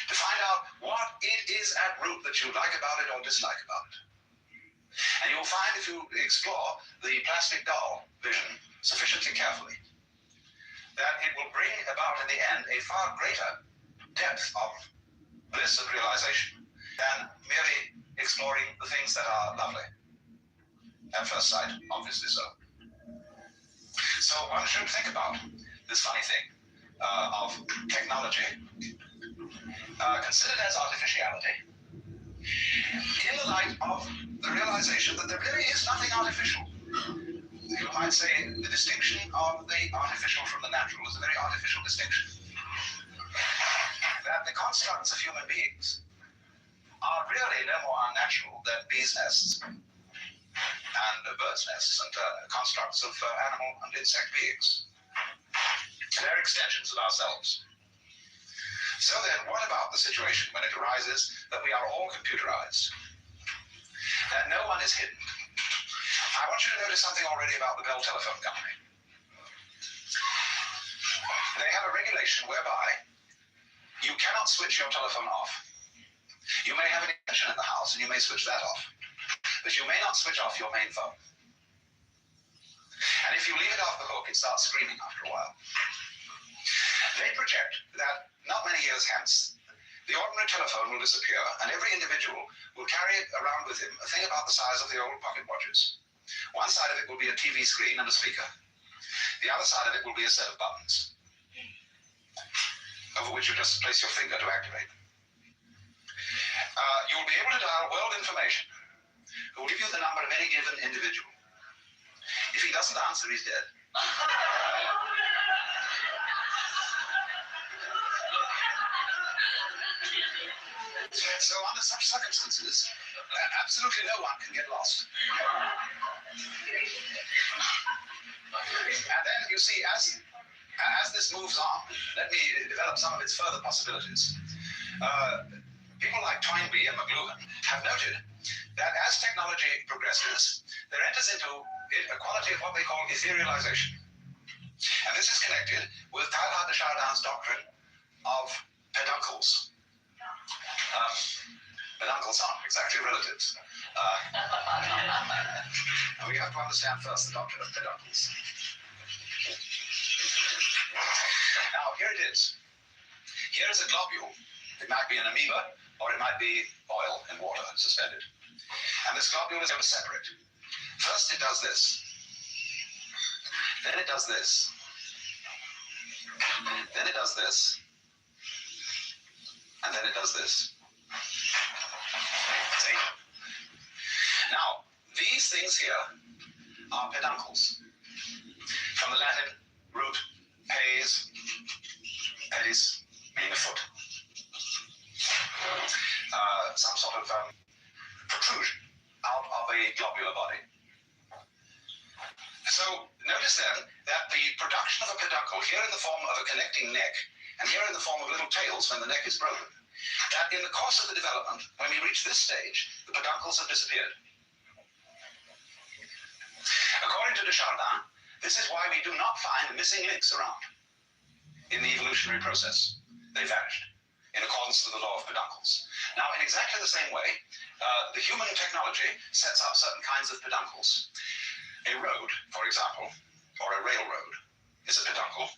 to find out what it is at root that you like about it or dislike about it. And you'll find if you explore the plastic doll vision sufficiently carefully, that it will bring about in the end a far greater depth of bliss and realization than merely exploring the things that are lovely. At first sight, obviously so. So one should think about this funny thing of technology, considered as artificiality, in the light of the realization that there really is nothing artificial. You might say the distinction of the artificial from the natural is a very artificial distinction. That the constructs of human beings are really no more unnatural than bees' nests and birds' nests and constructs of animal and insect beings. They're extensions of ourselves. So then, what about the situation when it arises that we are all computerized? That no one is hidden. I want you to notice something already about the Bell Telephone Company. They have a regulation whereby you cannot switch your telephone off. You may have an extension in the house and you may switch that off, but you may not switch off your main phone. And if you leave it off the hook, it starts screaming after a while. They project that not many years hence, the ordinary telephone will disappear and every individual will carry around with him a thing about the size of the old pocket watches. One side of it will be a TV screen and a speaker. The other side of it will be a set of buttons, over which you just place your finger to activate. You'll be able to dial world information, who will give you the number of any given individual. If he doesn't answer, he's dead. So under such circumstances, absolutely no one can get lost. And then you see, as this moves on, let me develop some of its further possibilities. People like Toynbee and McLuhan have noted that as technology progresses, there enters into it a quality of what they call etherealization. And this is connected with Teilhard de Chardin's doctrine of peduncles. Peduncles aren't exactly relatives. We have to understand first the doctrine of peduncles. Now, here it is. Here is a globule. It might be an amoeba, or it might be oil in water suspended. And this globule is going to separate. First, it does this. Then it does this. Then it does this. And then it does this. See? Now, these things here are peduncles. From the Latin root pes, pedis, meaning a foot. Some sort of protrusion out of a globular body. So notice then that the production of a peduncle here in the form of a connecting neck and here in the form of little tails when the neck is broken, that in the course of the development, when we reach this stage, the peduncles have disappeared. According to de Chardin, this is why we do not find missing links around in the evolutionary process. They vanished in accordance to the law of peduncles. Now, in exactly the same way, the human technology sets up certain kinds of peduncles. A road, for example, or a railroad, is a peduncle.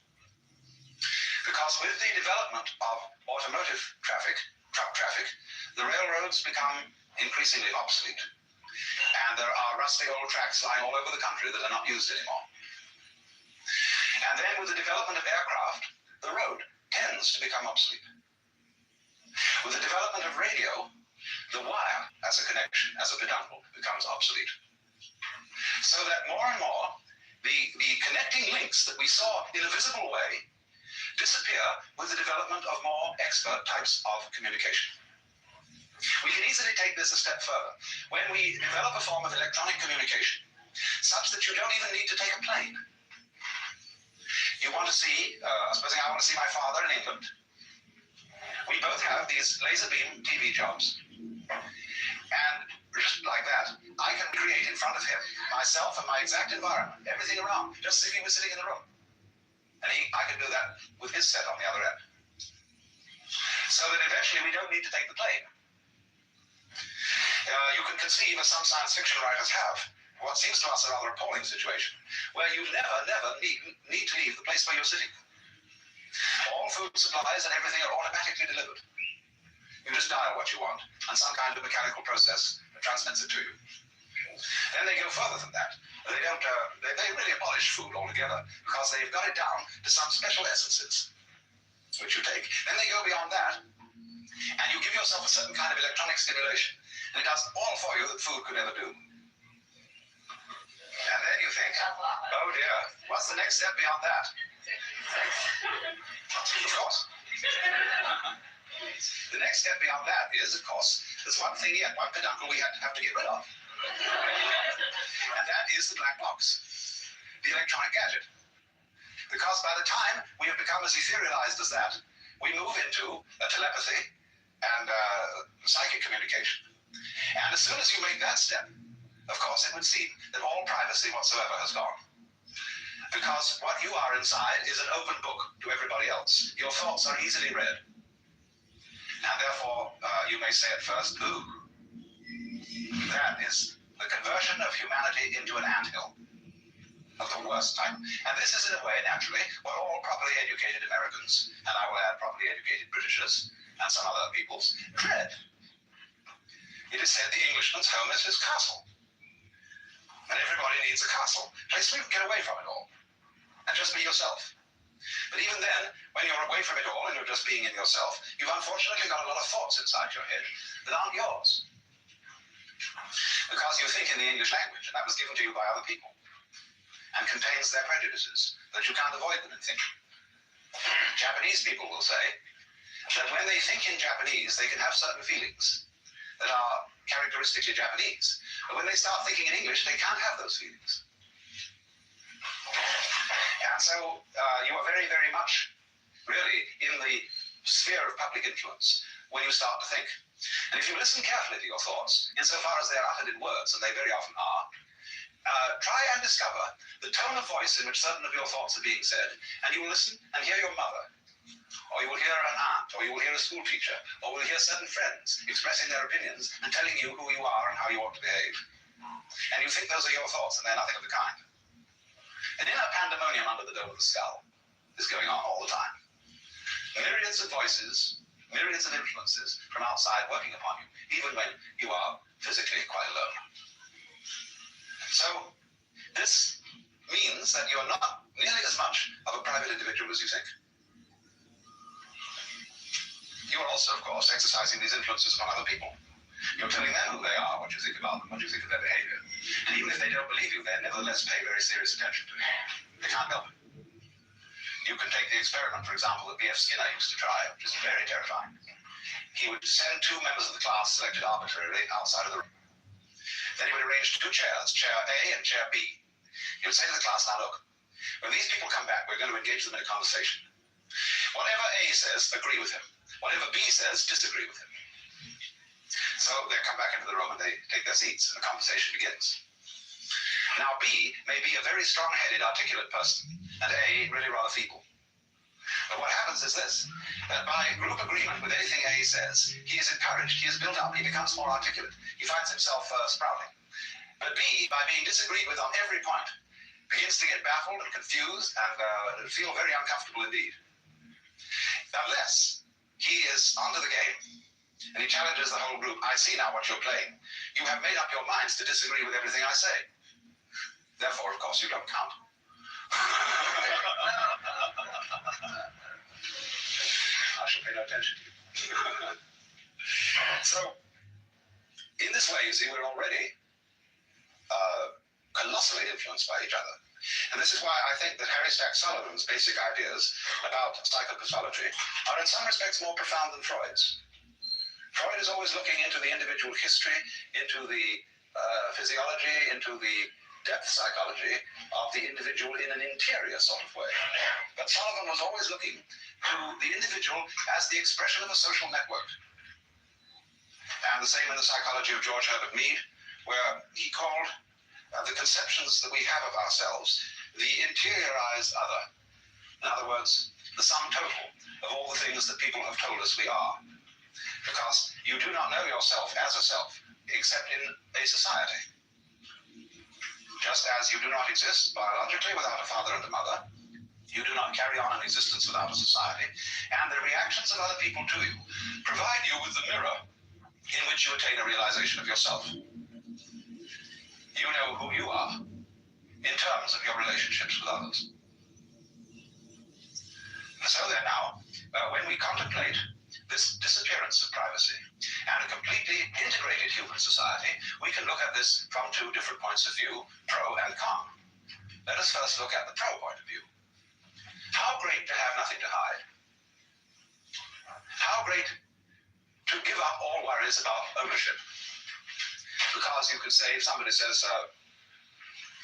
Because with the development of automotive traffic, truck traffic, the railroads become increasingly obsolete. And there are rusty old tracks lying all over the country that are not used anymore. And then with the development of aircraft, the road tends to become obsolete. With the development of radio, the wire as a connection, as a peduncle, becomes obsolete. So that more and more, the connecting links that we saw in a visible way disappear with the development of more expert types of communication. We can easily take this a step further. When we develop a form of electronic communication, such that you don't even need to take a plane. You want to see, supposing I want to see my father in England. We both have these laser beam TV jobs. And just like that, I can create in front of him myself and my exact environment, everything around, just as if he was sitting in the room. And I can do that with his set on the other end. So that eventually we don't need to take the plane. You can conceive, as some science fiction writers have, what seems to us a rather appalling situation, where you never need to leave the place where you're sitting. All food supplies and everything are automatically delivered. You just dial what you want, and some kind of mechanical process transmits it to you. Then they go further than that. They really abolish food altogether, because they've got it down to some special essences, which you take. Then they go beyond that, and you give yourself a certain kind of electronic stimulation, and it does all for you that food could ever do. And then you think, oh dear, what's the next step beyond that? Of course. The next step beyond that is, of course, there's one thing yet, one peduncle we have to get rid of. And that is the black box, the electronic gadget. Because by the time we have become as etherealized as that, we move into telepathy and psychic communication. And as soon as you make that step, of course, it would seem that all privacy whatsoever has gone. Because what you are inside is an open book to everybody else. Your thoughts are easily read. And therefore, you may say at first, ooh, that is the conversion of humanity into an anthill of the worst type. And this is, in a way, naturally, what all properly educated Americans, and I will add properly educated Britishers, and some other peoples, dread. It is said the Englishman's home is his castle. And everybody needs a castle, a place where you can get away from it all, and just be yourself. But even then, when you're away from it all and you're just being in yourself, you've unfortunately got a lot of thoughts inside your head that aren't yours. Because you think in the English language, and that was given to you by other people, and contains their prejudices, that you can't avoid them in thinking. Japanese people will say that when they think in Japanese, they can have certain feelings that are characteristically Japanese. But when they start thinking in English, they can't have those feelings. And so you are very, very much really in the sphere of public influence when you start to think. And if you listen carefully to your thoughts, insofar as they are uttered in words, and they very often are, try and discover the tone of voice in which certain of your thoughts are being said, and you will listen and hear your mother, or you will hear an aunt, or you will hear a school teacher, or you will hear certain friends expressing their opinions and telling you who you are and how you ought to behave. And you think those are your thoughts, and they're nothing of the kind. An inner pandemonium under the dome of the skull is going on all the time. Myriads of voices, myriads of influences from outside working upon you, even when you are physically quite alone. So this means that you're not nearly as much of a private individual as you think. You are also, of course, exercising these influences upon other people. You're telling them who they are, what you think about them, what you think of their behavior. And even if they don't believe you, they nevertheless pay very serious attention to you. They can't help it. You can take the experiment, for example, that B.F. Skinner used to try, which is very terrifying. He would send two members of the class, selected arbitrarily, outside of the room. Then he would arrange two chairs, chair A and chair B. He would say to the class, now look, when these people come back, we're going to engage them in a conversation. Whatever A says, agree with him. Whatever B says, disagree with him. So they come back into the room and they take their seats and the conversation begins. Now B may be a very strong-headed, articulate person, and A really rather feeble. But what happens is this, that by group agreement with anything A says, he is encouraged, he is built up, he becomes more articulate. He finds himself sprouting. But B, by being disagreed with on every point, begins to get baffled and confused and feel very uncomfortable indeed. Unless he is onto the game and he challenges the whole group. I see now what you're playing. You have made up your minds to disagree with everything I say. Therefore, of course, you don't count. I shall pay no attention to you. So, in this way, you see, we're already colossally influenced by each other. And this is why I think that Harry Stack Sullivan's basic ideas about psychopathology are in some respects more profound than Freud's. Freud is always looking into the individual history, into the physiology, into the depth psychology of the individual in an interior sort of way. But Sullivan was always looking to the individual as the expression of a social network. And the same in the psychology of George Herbert Mead, where he called the conceptions that we have of ourselves the interiorized other. In other words, the sum total of all the things that people have told us we are. Because you do not know yourself as a self, except in a society. Just as you do not exist biologically without a father and a mother, you do not carry on an existence without a society, and the reactions of other people to you provide you with the mirror in which you attain a realization of yourself. You know who you are in terms of your relationships with others. So then now, when we contemplate this disappearance of privacy and a completely integrated human society, we can look at this from two different points of view, pro and con. Let us first look at the pro point of view. How great to have nothing to hide. How great to give up all worries about ownership. Because you could say, if somebody says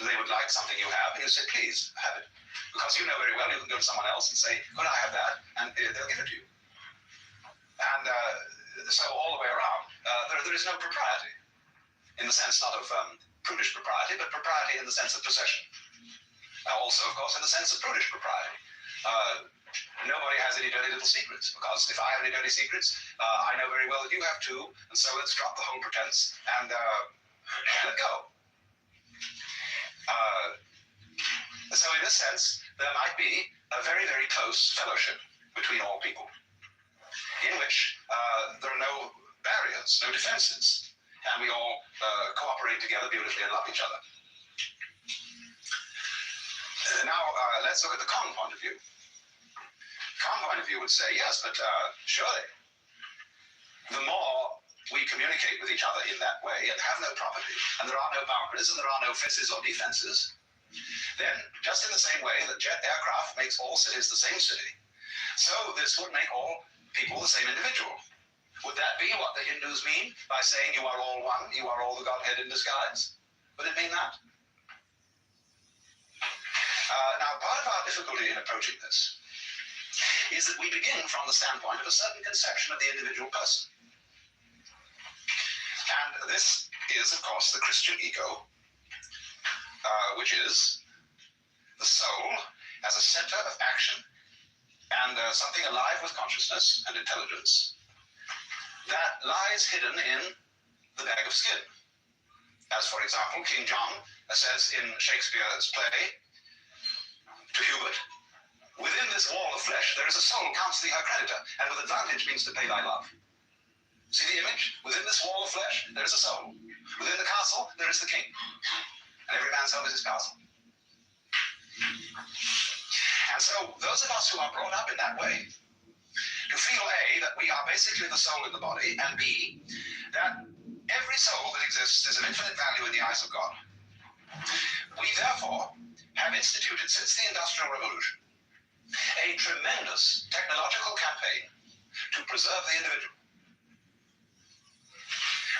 they would like something you have, and you say, please, have it. Because you know very well you can go to someone else and say, could I have that? And they'll give it to you. And so all the way around, there is no propriety. In the sense not of prudish propriety, but propriety in the sense of possession. Also, of course, in the sense of prudish propriety. Nobody has any dirty little secrets, because if I have any dirty secrets, I know very well that you have too, and so let's drop the whole pretense and let go. So in this sense, there might be a very, very close fellowship between all people, in which there are no barriers, no defenses, and we all cooperate together beautifully and love each other. Now, let's look at the con point of view. Con point of view would say, yes, but surely, the more we communicate with each other in that way and have no property, and there are no boundaries, and there are no fences or defenses, then just in the same way that jet aircraft makes all cities the same city, so this would make all people the same individual. Would that be what the Hindus mean by saying you are all one, you are all the Godhead in disguise? Would it mean that? Now, part of our difficulty in approaching this is that we begin from the standpoint of a certain conception of the individual person. And this is, of course, the Christian ego, which is the soul as a center of action and something alive with consciousness and intelligence that lies hidden in the bag of skin. As, for example, King John says in Shakespeare's play to Hubert, within this wall of flesh there is a soul, counts thee her creditor, and with advantage means to pay thy love. See the image? Within this wall of flesh there is a soul. Within the castle there is the king. And every man's home is his castle. And so those of us who are brought up in that way, to feel A, that we are basically the soul in the body, and B, that every soul that exists is of infinite value in the eyes of God. We therefore have instituted since the Industrial Revolution a tremendous technological campaign to preserve the individual.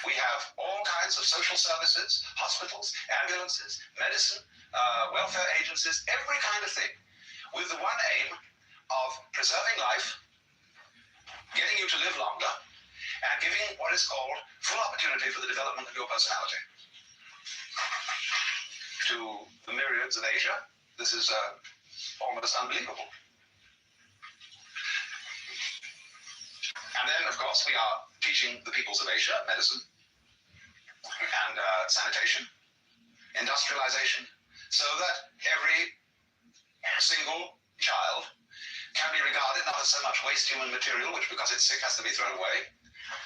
We have all kinds of social services, hospitals, ambulances, medicine, welfare agencies, every kind of thing, with the one aim of preserving life, getting you to live longer, and giving what is called full opportunity for the development of your personality. To the myriads of Asia, this is almost unbelievable. And then, of course, we are teaching the peoples of Asia medicine and sanitation industrialization, so that every single child can be regarded not as so much waste human material, which because it's sick has to be thrown away,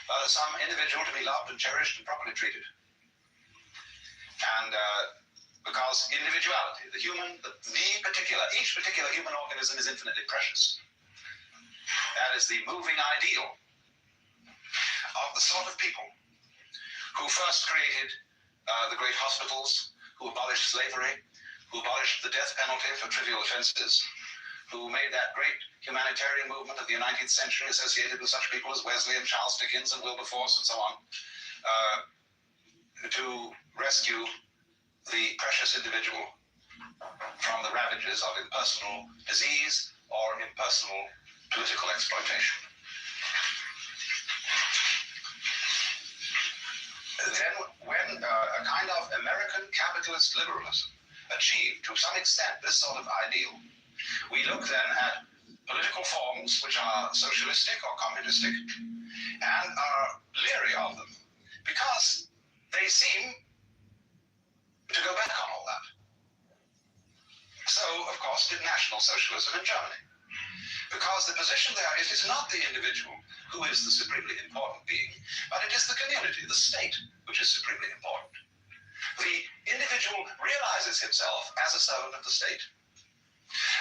but as some individual to be loved and cherished and properly treated. And because individuality, each particular human organism is infinitely precious. That is the moving ideal of the sort of people who first created the great hospitals, who abolished slavery, who abolished the death penalty for trivial offenses, who made that great humanitarian movement of the 19th century associated with such people as Wesley and Charles Dickens and Wilberforce and so on, to rescue the precious individual from the ravages of impersonal disease or impersonal political exploitation. Then when a kind of American capitalist liberalism achieved to some extent this sort of ideal, we look then at political forms which are socialistic or communistic and are leery of them because they seem to go back on all that. So, of course, did National Socialism in Germany. Because the position there is it is not the individual who is the supremely important being, but it is the community, the state, which is supremely important. The individual realizes himself as a servant of the state.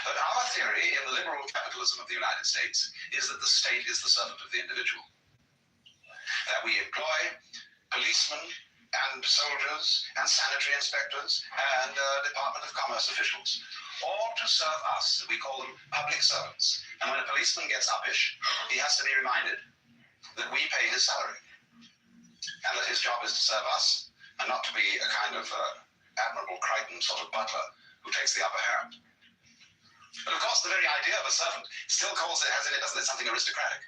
But our theory in the liberal capitalism of the United States is that the state is the servant of the individual. That we employ policemen and soldiers and sanitary inspectors and Department of Commerce officials, all to serve us. We call them public servants. And when a policeman gets uppish, he has to be reminded that we pay his salary and that his job is to serve us and not to be a kind of Admiral Crichton sort of butler who takes the upper hand. But of course, the very idea of a servant still has in it, doesn't it, something aristocratic.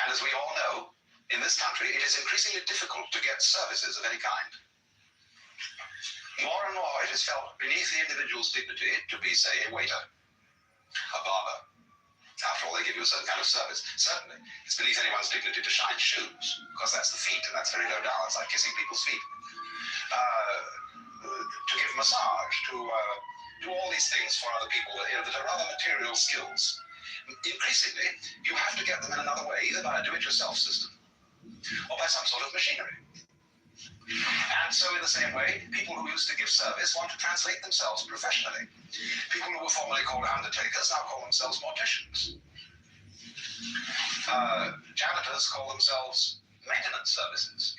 And as we all know, in this country, it is increasingly difficult to get services of any kind. More and more, it is felt beneath the individual's dignity to be, say, a waiter, a barber. After all, they give you a certain kind of service. Certainly, it's beneath anyone's dignity to shine shoes, because that's the feet, and that's very low down. It's like kissing people's feet. To give massage, to do all these things for other people that are rather material skills. Increasingly, you have to get them in another way, either by a do-it-yourself system or by some sort of machinery. And so in the same way, people who used to give service want to translate themselves professionally. People who were formerly called undertakers now call themselves morticians. Janitors call themselves maintenance services.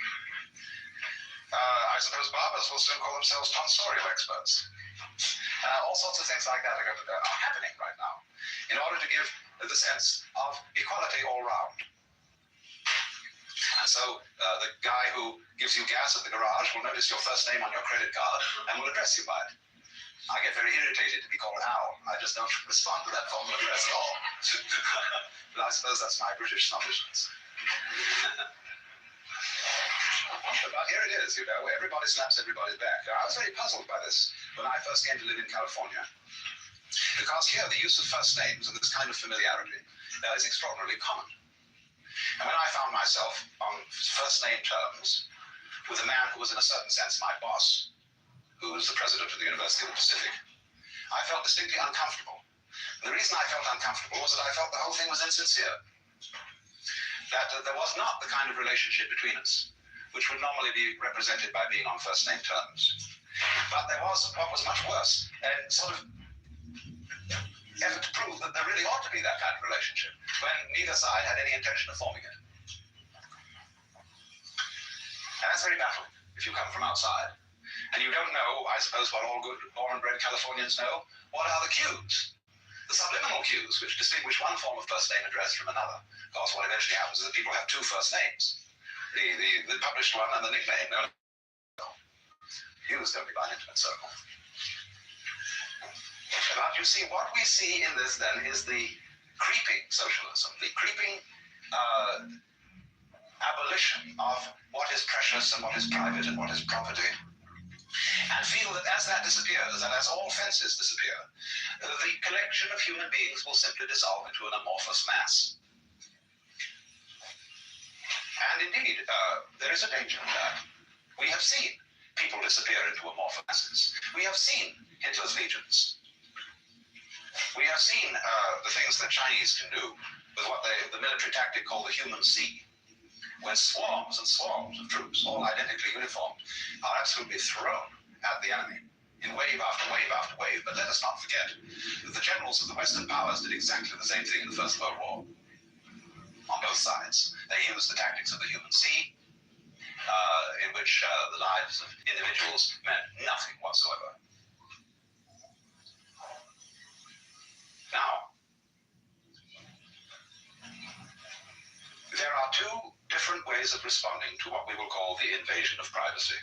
I suppose barbers will soon call themselves tonsorial experts. All sorts of things like that are happening right now in order to give the sense of equality all round. And so the guy who gives you gas at the garage will notice your first name on your credit card and will address you by it. I get very irritated to be called Al. I just don't respond to that formal address at all. But I suppose that's my British snobbishness. But here it is, everybody slaps everybody's back. I was very puzzled by this when I first came to live in California. Because here the use of first names and this kind of familiarity is extraordinarily common. And when I found myself on first name terms with a man who was in a certain sense my boss, who was the president of the University of the Pacific, I felt distinctly uncomfortable. And the reason I felt uncomfortable was that I felt the whole thing was insincere. That there was not the kind of relationship between us which would normally be represented by being on first name terms. But there was what was much worse, a sort of effort to prove that there really ought to be that kind of relationship when neither side had any intention of forming it. And that's very baffling if you come from outside. And you don't know, I suppose, what all good born and bred Californians know. What are the cues? The subliminal cues which distinguish one form of first name address from another. Of course, what eventually happens is that people have two first names. The published one and the nickname. No. Used only by an intimate circle. But you see, what we see in this then is the creeping socialism, the creeping abolition of what is precious and what is private and what is property. And feel that as that disappears and as all fences disappear, the collection of human beings will simply dissolve into an amorphous mass. And indeed, there is a danger in that. We have seen people disappear into amorphous masses. We have seen Hitler's legions. We have seen the things that Chinese can do with what the military tactic called the human sea, when swarms and swarms of troops, all identically uniformed, are absolutely thrown at the enemy in wave after wave after wave. But let us not forget that the generals of the Western powers did exactly the same thing in the First World War on both sides. They used the tactics of the human sea, in which the lives of individuals meant nothing whatsoever. Now, there are two different ways of responding to what we will call the invasion of privacy.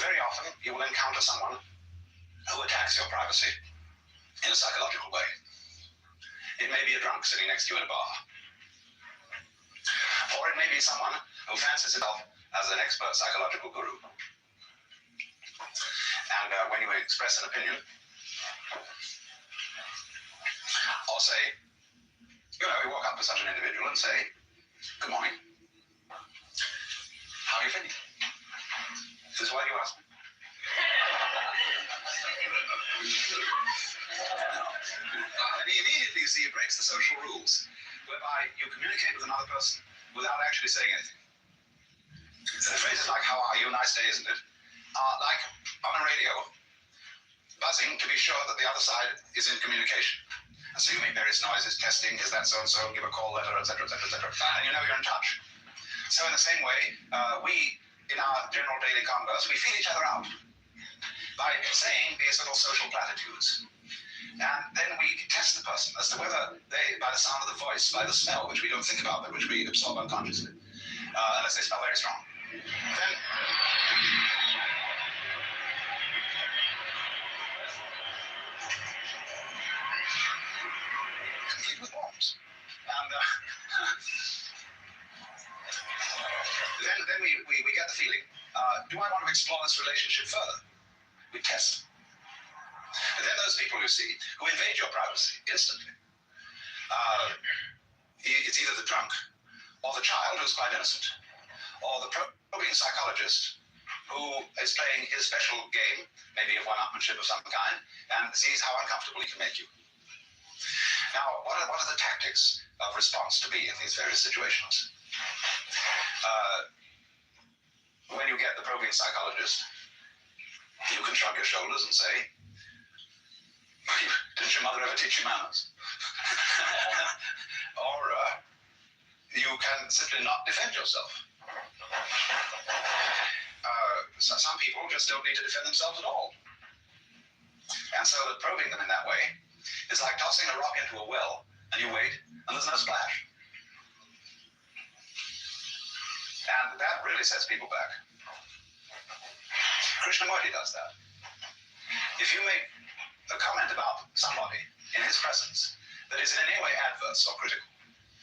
Very often, you will encounter someone who attacks your privacy in a psychological way. It may be a drunk sitting next to you in a bar. Or it may be someone who fancies himself as an expert psychological guru. And when you express an opinion, or say, you walk up to such an individual and say, "Good morning. How are you feeling? Is this why you asked me?" And immediately, you see, it breaks the social rules, whereby you communicate with another person without actually saying anything. The phrases like, "How are you? Nice day, isn't it?" are like on a radio, buzzing to be sure that the other side is in communication. And so you make various noises, testing, is that so-and-so, give a call letter, etc., etc., etc., and you know you're in touch. So in the same way, we, in our general daily converse, we feel each other out by saying these little social platitudes. And then we test the person as to whether they, by the sound of the voice, by the smell, which we don't think about, but which we absorb unconsciously, unless they smell very strong, then complete with warms. And then we get the feeling, do I want to explore this relationship further? We test. And then those people you see who invade your privacy instantly. It's either the drunk, or the child who's quite innocent, or the probing psychologist who is playing his special game, maybe of one-upmanship of some kind, and sees how uncomfortable he can make you. Now, what are the tactics of response to be in these various situations? When you get the probing psychologist, you can shrug your shoulders and say, "Didn't your mother ever teach you manners?" Or you can simply not defend yourself. So some people just don't need to defend themselves at all. And so that probing them in that way is like tossing a rock into a well, and you wait, and there's no splash. And that really sets people back. Krishnamurti does that. If you make a comment about somebody in his presence that is in any way adverse or critical,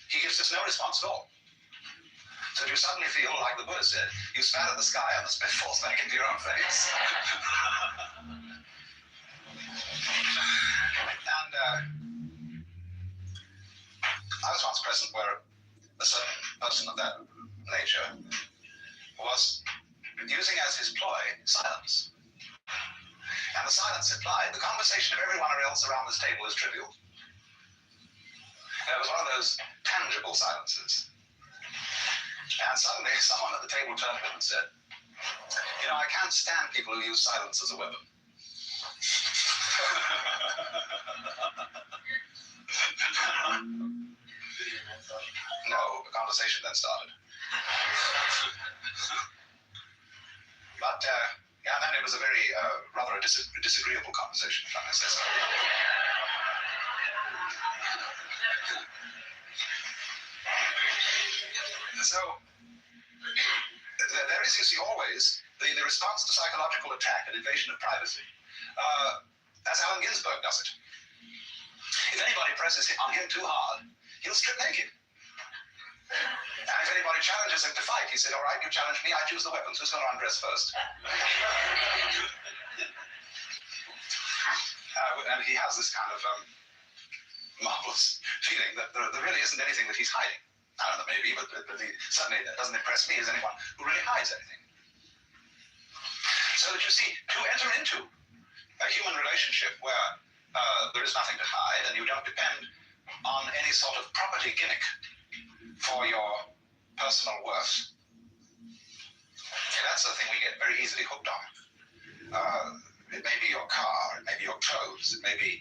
he gives us no response at all. So you suddenly feel, like the Buddha said, you spat at the sky and the spit falls back into your own face. And I was once present where a certain person of that nature was using as his ploy silence. And the silence implied the conversation of everyone else around this table is trivial. And it was one of those tangible silences. And suddenly someone at the table turned to him and said, "I can't stand people who use silence as a weapon." No, the conversation then started. But, then it was a very, rather a disagreeable conversation, if I may say so. So, there is, you see, always the response to psychological attack and invasion of privacy, as Allen Ginsberg does it. If anybody presses on him too hard, he'll strip naked. And if anybody challenges him to fight, he said, "All right, you challenge me, I choose the weapons. Who's going to undress first?" And he has this kind of marvelous feeling that there really isn't anything that he's hiding. I don't know, maybe, but certainly that doesn't impress me as anyone who really hides anything. So that you see, to enter into a human relationship where there is nothing to hide and you don't depend on any sort of property gimmick for your personal worth. Okay, that's the thing we get very easily hooked on. It may be your car, it may be your clothes, it may be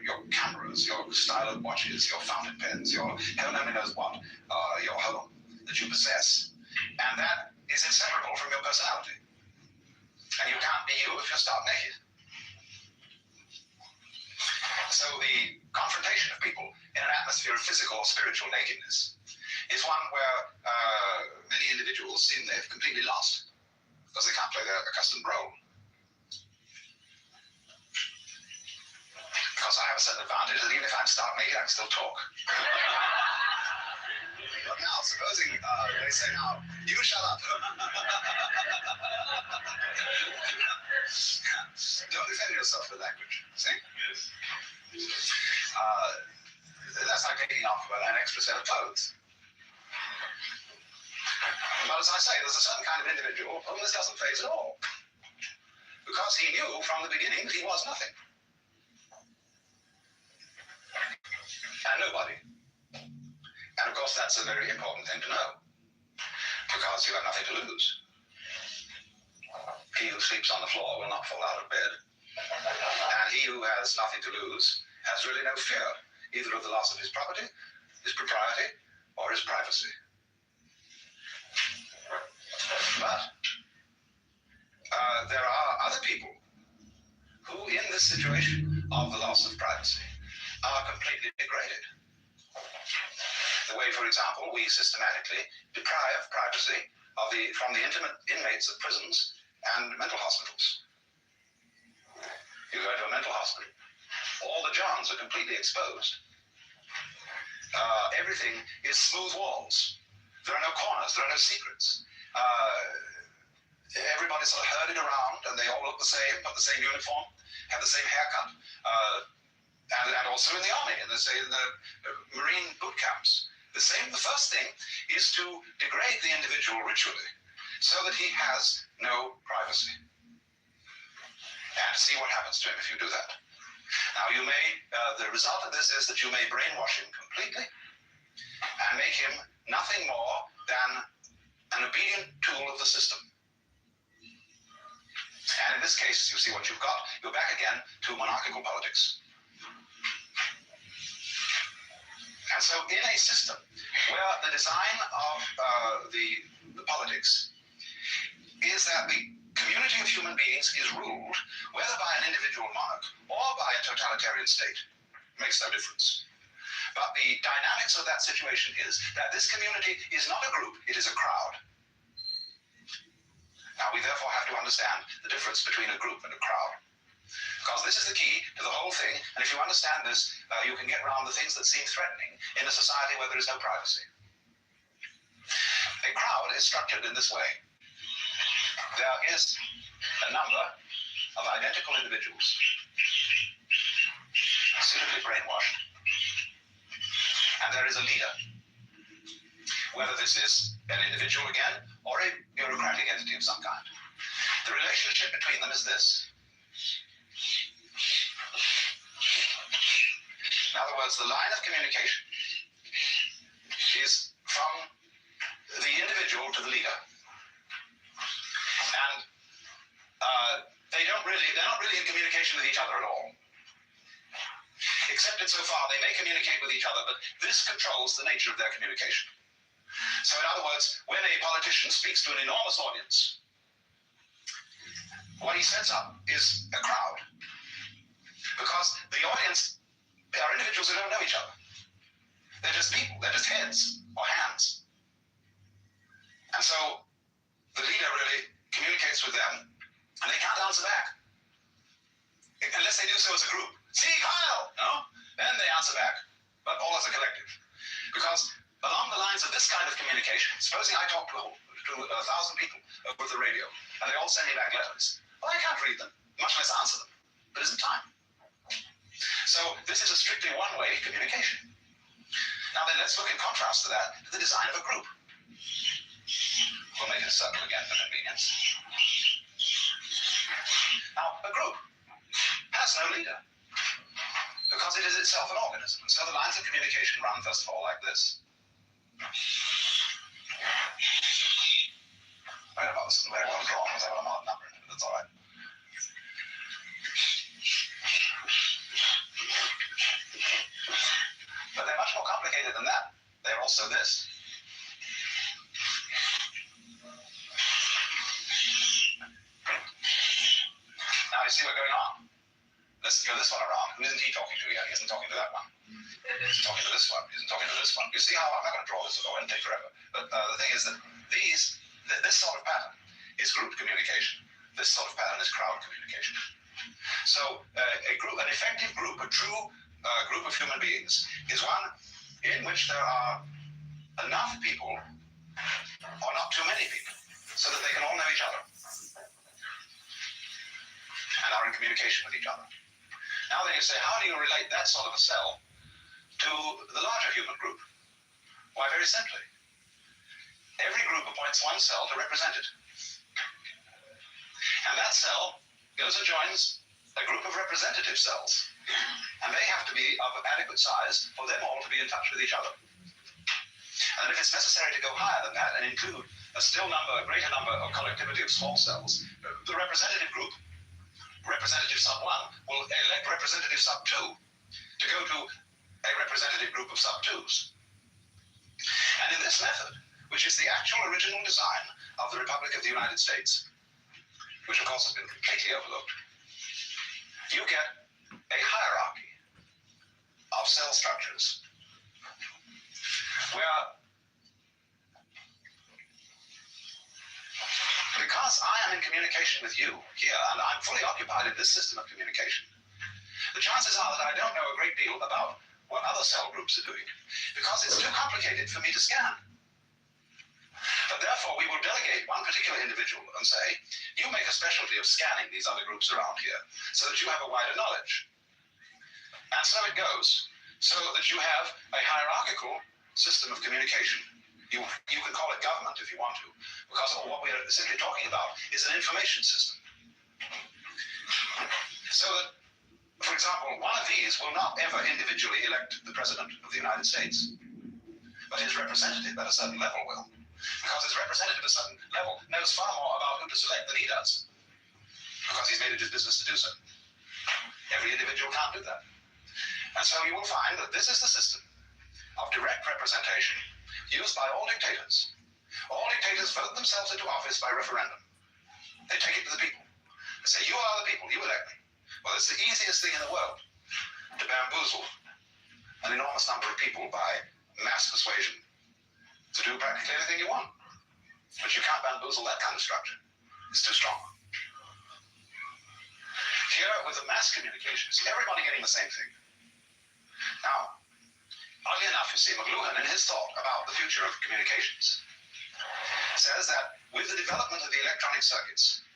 your cameras, your style of watches, your fountain pens, your heaven only knows what, your home that you possess. And that is inseparable from your personality. And you can't be you if you're stark naked. So the confrontation of people in an atmosphere of physical or spiritual nakedness is one where many individuals seem they've completely lost because they can't play their accustomed role. Because I have a certain advantage that even if I'm stark naked, I can still talk. But now, supposing they say, now, you shut up. Don't defend yourself with language, see? That's like taking off an extra set of clothes. But as I say, there's a certain kind of individual whom this doesn't faze at all. Because he knew from the beginning that he was nothing. And nobody. And of course, that's a very important thing to know. Because you have nothing to lose. He who sleeps on the floor will not fall out of bed. And he who has nothing to lose has really no fear, either of the loss of his property, his propriety, or his privacy. But there are other people who, in this situation of the loss of privacy, are completely degraded. The way, for example, we systematically deprive privacy from the intimate inmates of prisons and mental hospitals. You go to a mental hospital, all the johns are completely exposed. Everything is smooth walls. There are no corners, there are no secrets. Everybody's sort of herded around and they all look the same, got the same uniform, have the same haircut. And also in the army, in the Marine boot camps. The first thing is to degrade the individual ritually so that he has no privacy. And see what happens to him if you do that. Now the result of this is that you may brainwash him completely and make him nothing more than an obedient tool of the system. And in this case, you see what you've got. You're back again to monarchical politics. And so in a system where the design of the politics is that the community of human beings is ruled, whether by an individual monarch or by a totalitarian state, makes no difference. But the dynamics of that situation is that this community is not a group, it is a crowd. Now we therefore have to understand the difference between a group and a crowd. Because this is the key to the whole thing, and if you understand this, you can get around the things that seem threatening in a society where there is no privacy. A crowd is structured in this way. There is a number of identical individuals, suitably brainwashed, and there is a leader. Whether this is an individual again, or a bureaucratic entity of some kind. The relationship between them is this. In other words, the line of communication is from the individual to the leader. And they're not really in communication with each other at all. Except insofar they may communicate with each other, but this controls the nature of their communication. So in other words, when a politician speaks to an enormous audience, what he sets up is a crowd. Because the audience are individuals who don't know each other. They're just people, they're just heads or hands. And so the leader really communicates with them, and they can't answer back. Unless they do so as a group. See, Kyle! No? Then they answer back, but all as a collective. Because along the lines of this kind of communication, supposing I talk to 1,000 people over the radio, and they all send me back letters. Well, I can't read them, much less answer them. There isn't time. So this is a strictly one-way communication. Now then, let's look in contrast to that to the design of a group. We'll make it a circle again for convenience. Now, a group has no leader because it is itself an organism. And so the lines of communication run, first of all, like this. Right about this where I got it wrong because I got a odd number in it, but that's all right. But they're much more complicated than that. They're also this. Now you see what's going on. Let's go this one around. Who isn't he talking to yet? He isn't talking to that one. He isn't talking to this one. He isn't talking to this one. You see how I'm not going to draw this, it'll take forever. But the thing is that this sort of pattern is group communication. This sort of pattern is crowd communication. So a group, an effective group, a true group of human beings is one in which there are enough people or not too many people so that they can all know each other and are in communication with each other. Now then you say, how do you relate that sort of a cell to the larger human group? Why, very simply. Every group appoints one cell to represent it. And that cell goes and joins a group of representative cells. And they have to be of adequate size for them all to be in touch with each other. And if it's necessary to go higher than that and include a greater number of collectivity of small cells, the representative group, representative sub 1, will elect representative sub 2 to go to a representative group of sub 2s. And in this method, which is the actual original design of the Republic of the United States, which of course has been completely overlooked, you get a hierarchy of cell structures where, because I am in communication with you here and I'm fully occupied in this system of communication, the chances are that I don't know a great deal about what other cell groups are doing because it's too complicated for me to scan. But therefore, we will delegate one particular individual and say, you make a specialty of scanning these other groups around here so that you have a wider knowledge. And so it goes, so that you have a hierarchical system of communication. You can call it government if you want to, because what we're simply talking about is an information system. So that, for example, one of these will not ever individually elect the President of the United States, but his representative at a certain level will. Because his representative at a certain level knows far more about who to select than he does, because he's made it his business to do so. Every individual can't do that. And so you will find that this is the system of direct representation used by all dictators. All dictators vote themselves into office by referendum. They take it to the people. They say, you are the people, you elect me. Well, it's the easiest thing in the world to bamboozle an enormous number of people by mass persuasion to do practically anything you want. But you can't bamboozle that kind of structure. It's too strong. Here, with the mass communications, everybody getting the same thing. Now, oddly enough, you see, McLuhan, in his thought about the future of communications, says that with the development of the electronic circuits,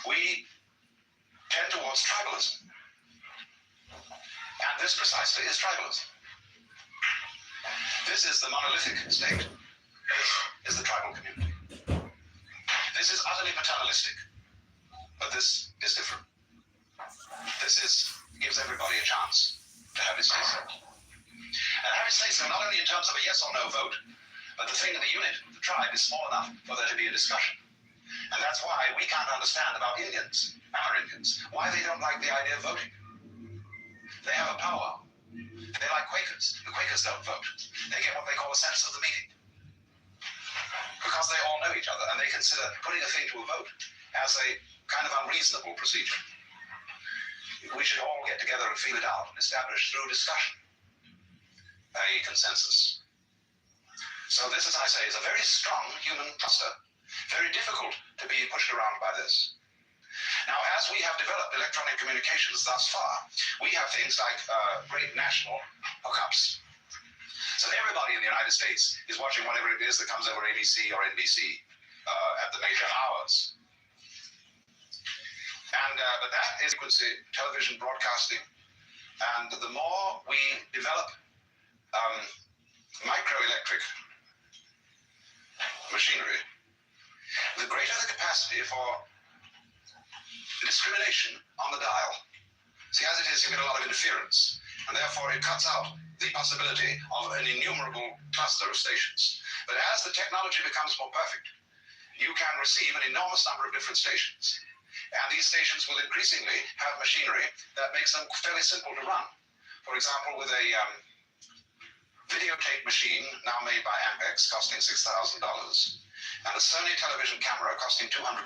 we tend towards tribalism. And this precisely is tribalism. This is the monolithic state. This is the tribal community. This is utterly paternalistic, but this is different. This gives everybody a chance to have his say-so. And have his say-so not only in terms of a yes or no vote, but the thing in the unit, the tribe, is small enough for there to be a discussion. And that's why we can't understand about Indians, Amerindians, why they don't like the idea of voting. They have a powwow. They're like Quakers. The Quakers don't vote. They get what they call a sense of the meeting. Because they all know each other and they consider putting a thing to a vote as a kind of unreasonable procedure. We should all get together and feel it out and establish through discussion a consensus. So this, as I say, is a very strong human cluster, very difficult to be pushed around by this. Now, as we have developed electronic communications thus far, we have things like great national hookups. So everybody in the United States is watching whatever it is that comes over ABC or NBC at the major hours. And but that is frequency television broadcasting. And the more we develop microelectric machinery, the greater the capacity for discrimination on the dial. See, as it is, you get a lot of interference, and therefore it cuts out the possibility of an innumerable cluster of stations. But as the technology becomes more perfect, you can receive an enormous number of different stations. And these stations will increasingly have machinery that makes them fairly simple to run. For example, with a videotape machine now made by Ampex costing $6,000 and a Sony television camera costing $250.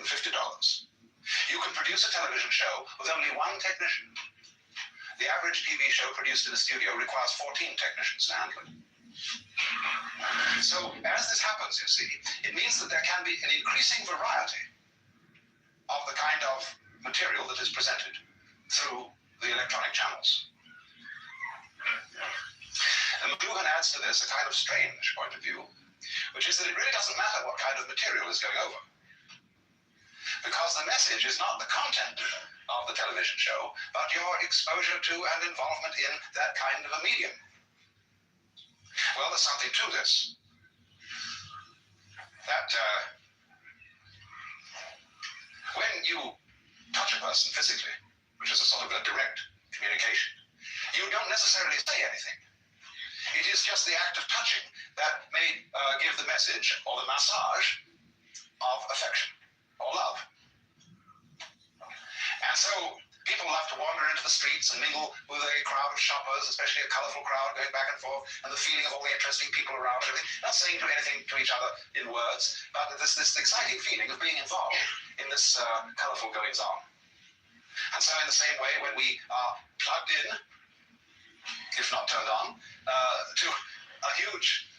You can produce a television show with only one technician. The average TV show produced in a studio requires 14 technicians to handle it. So as this happens, you see, it means that there can be an increasing variety of the kind of material that is presented through the electronic channels. And McLuhan adds to this a kind of strange point of view, which is that it really doesn't matter what kind of material is going over, because the message is not the content of the television show, but your exposure to and involvement in that kind of a medium. Well, there's something to this. That when you touch a person physically, which is a sort of a direct communication, you don't necessarily say anything. It is just the act of touching that may give the message or the massage of affection or love. And so people love to wander into the streets and mingle with a crowd of shoppers, especially a colorful crowd going back and forth, and the feeling of all the interesting people around, everything, not saying anything to each other in words, but this exciting feeling of being involved in this colorful goings-on. And so in the same way, when we are plugged in, if not turned on, to a huge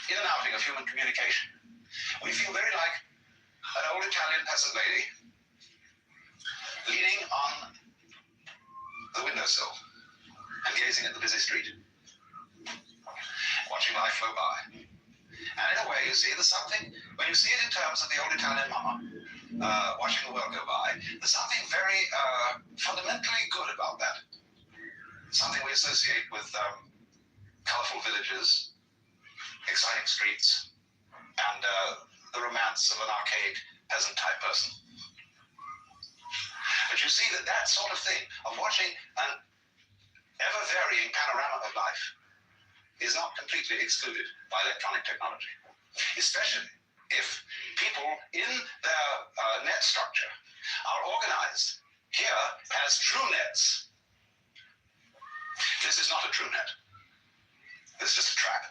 in and outing of human communication, we feel very like an old Italian peasant lady leaning on the windowsill and gazing at the busy street, watching life flow by. And in a way, you see, there's something, when you see it in terms of the old Italian mama, watching the world go by, there's something very fundamentally good about that. Something we associate with colorful villages, exciting streets, and the romance of an archaic peasant-type person. But you see that sort of thing, of watching an ever-varying panorama of life, is not completely excluded by electronic technology, especially if people in their net structure are organized here as true nets. This is not a true net. This is just a trap.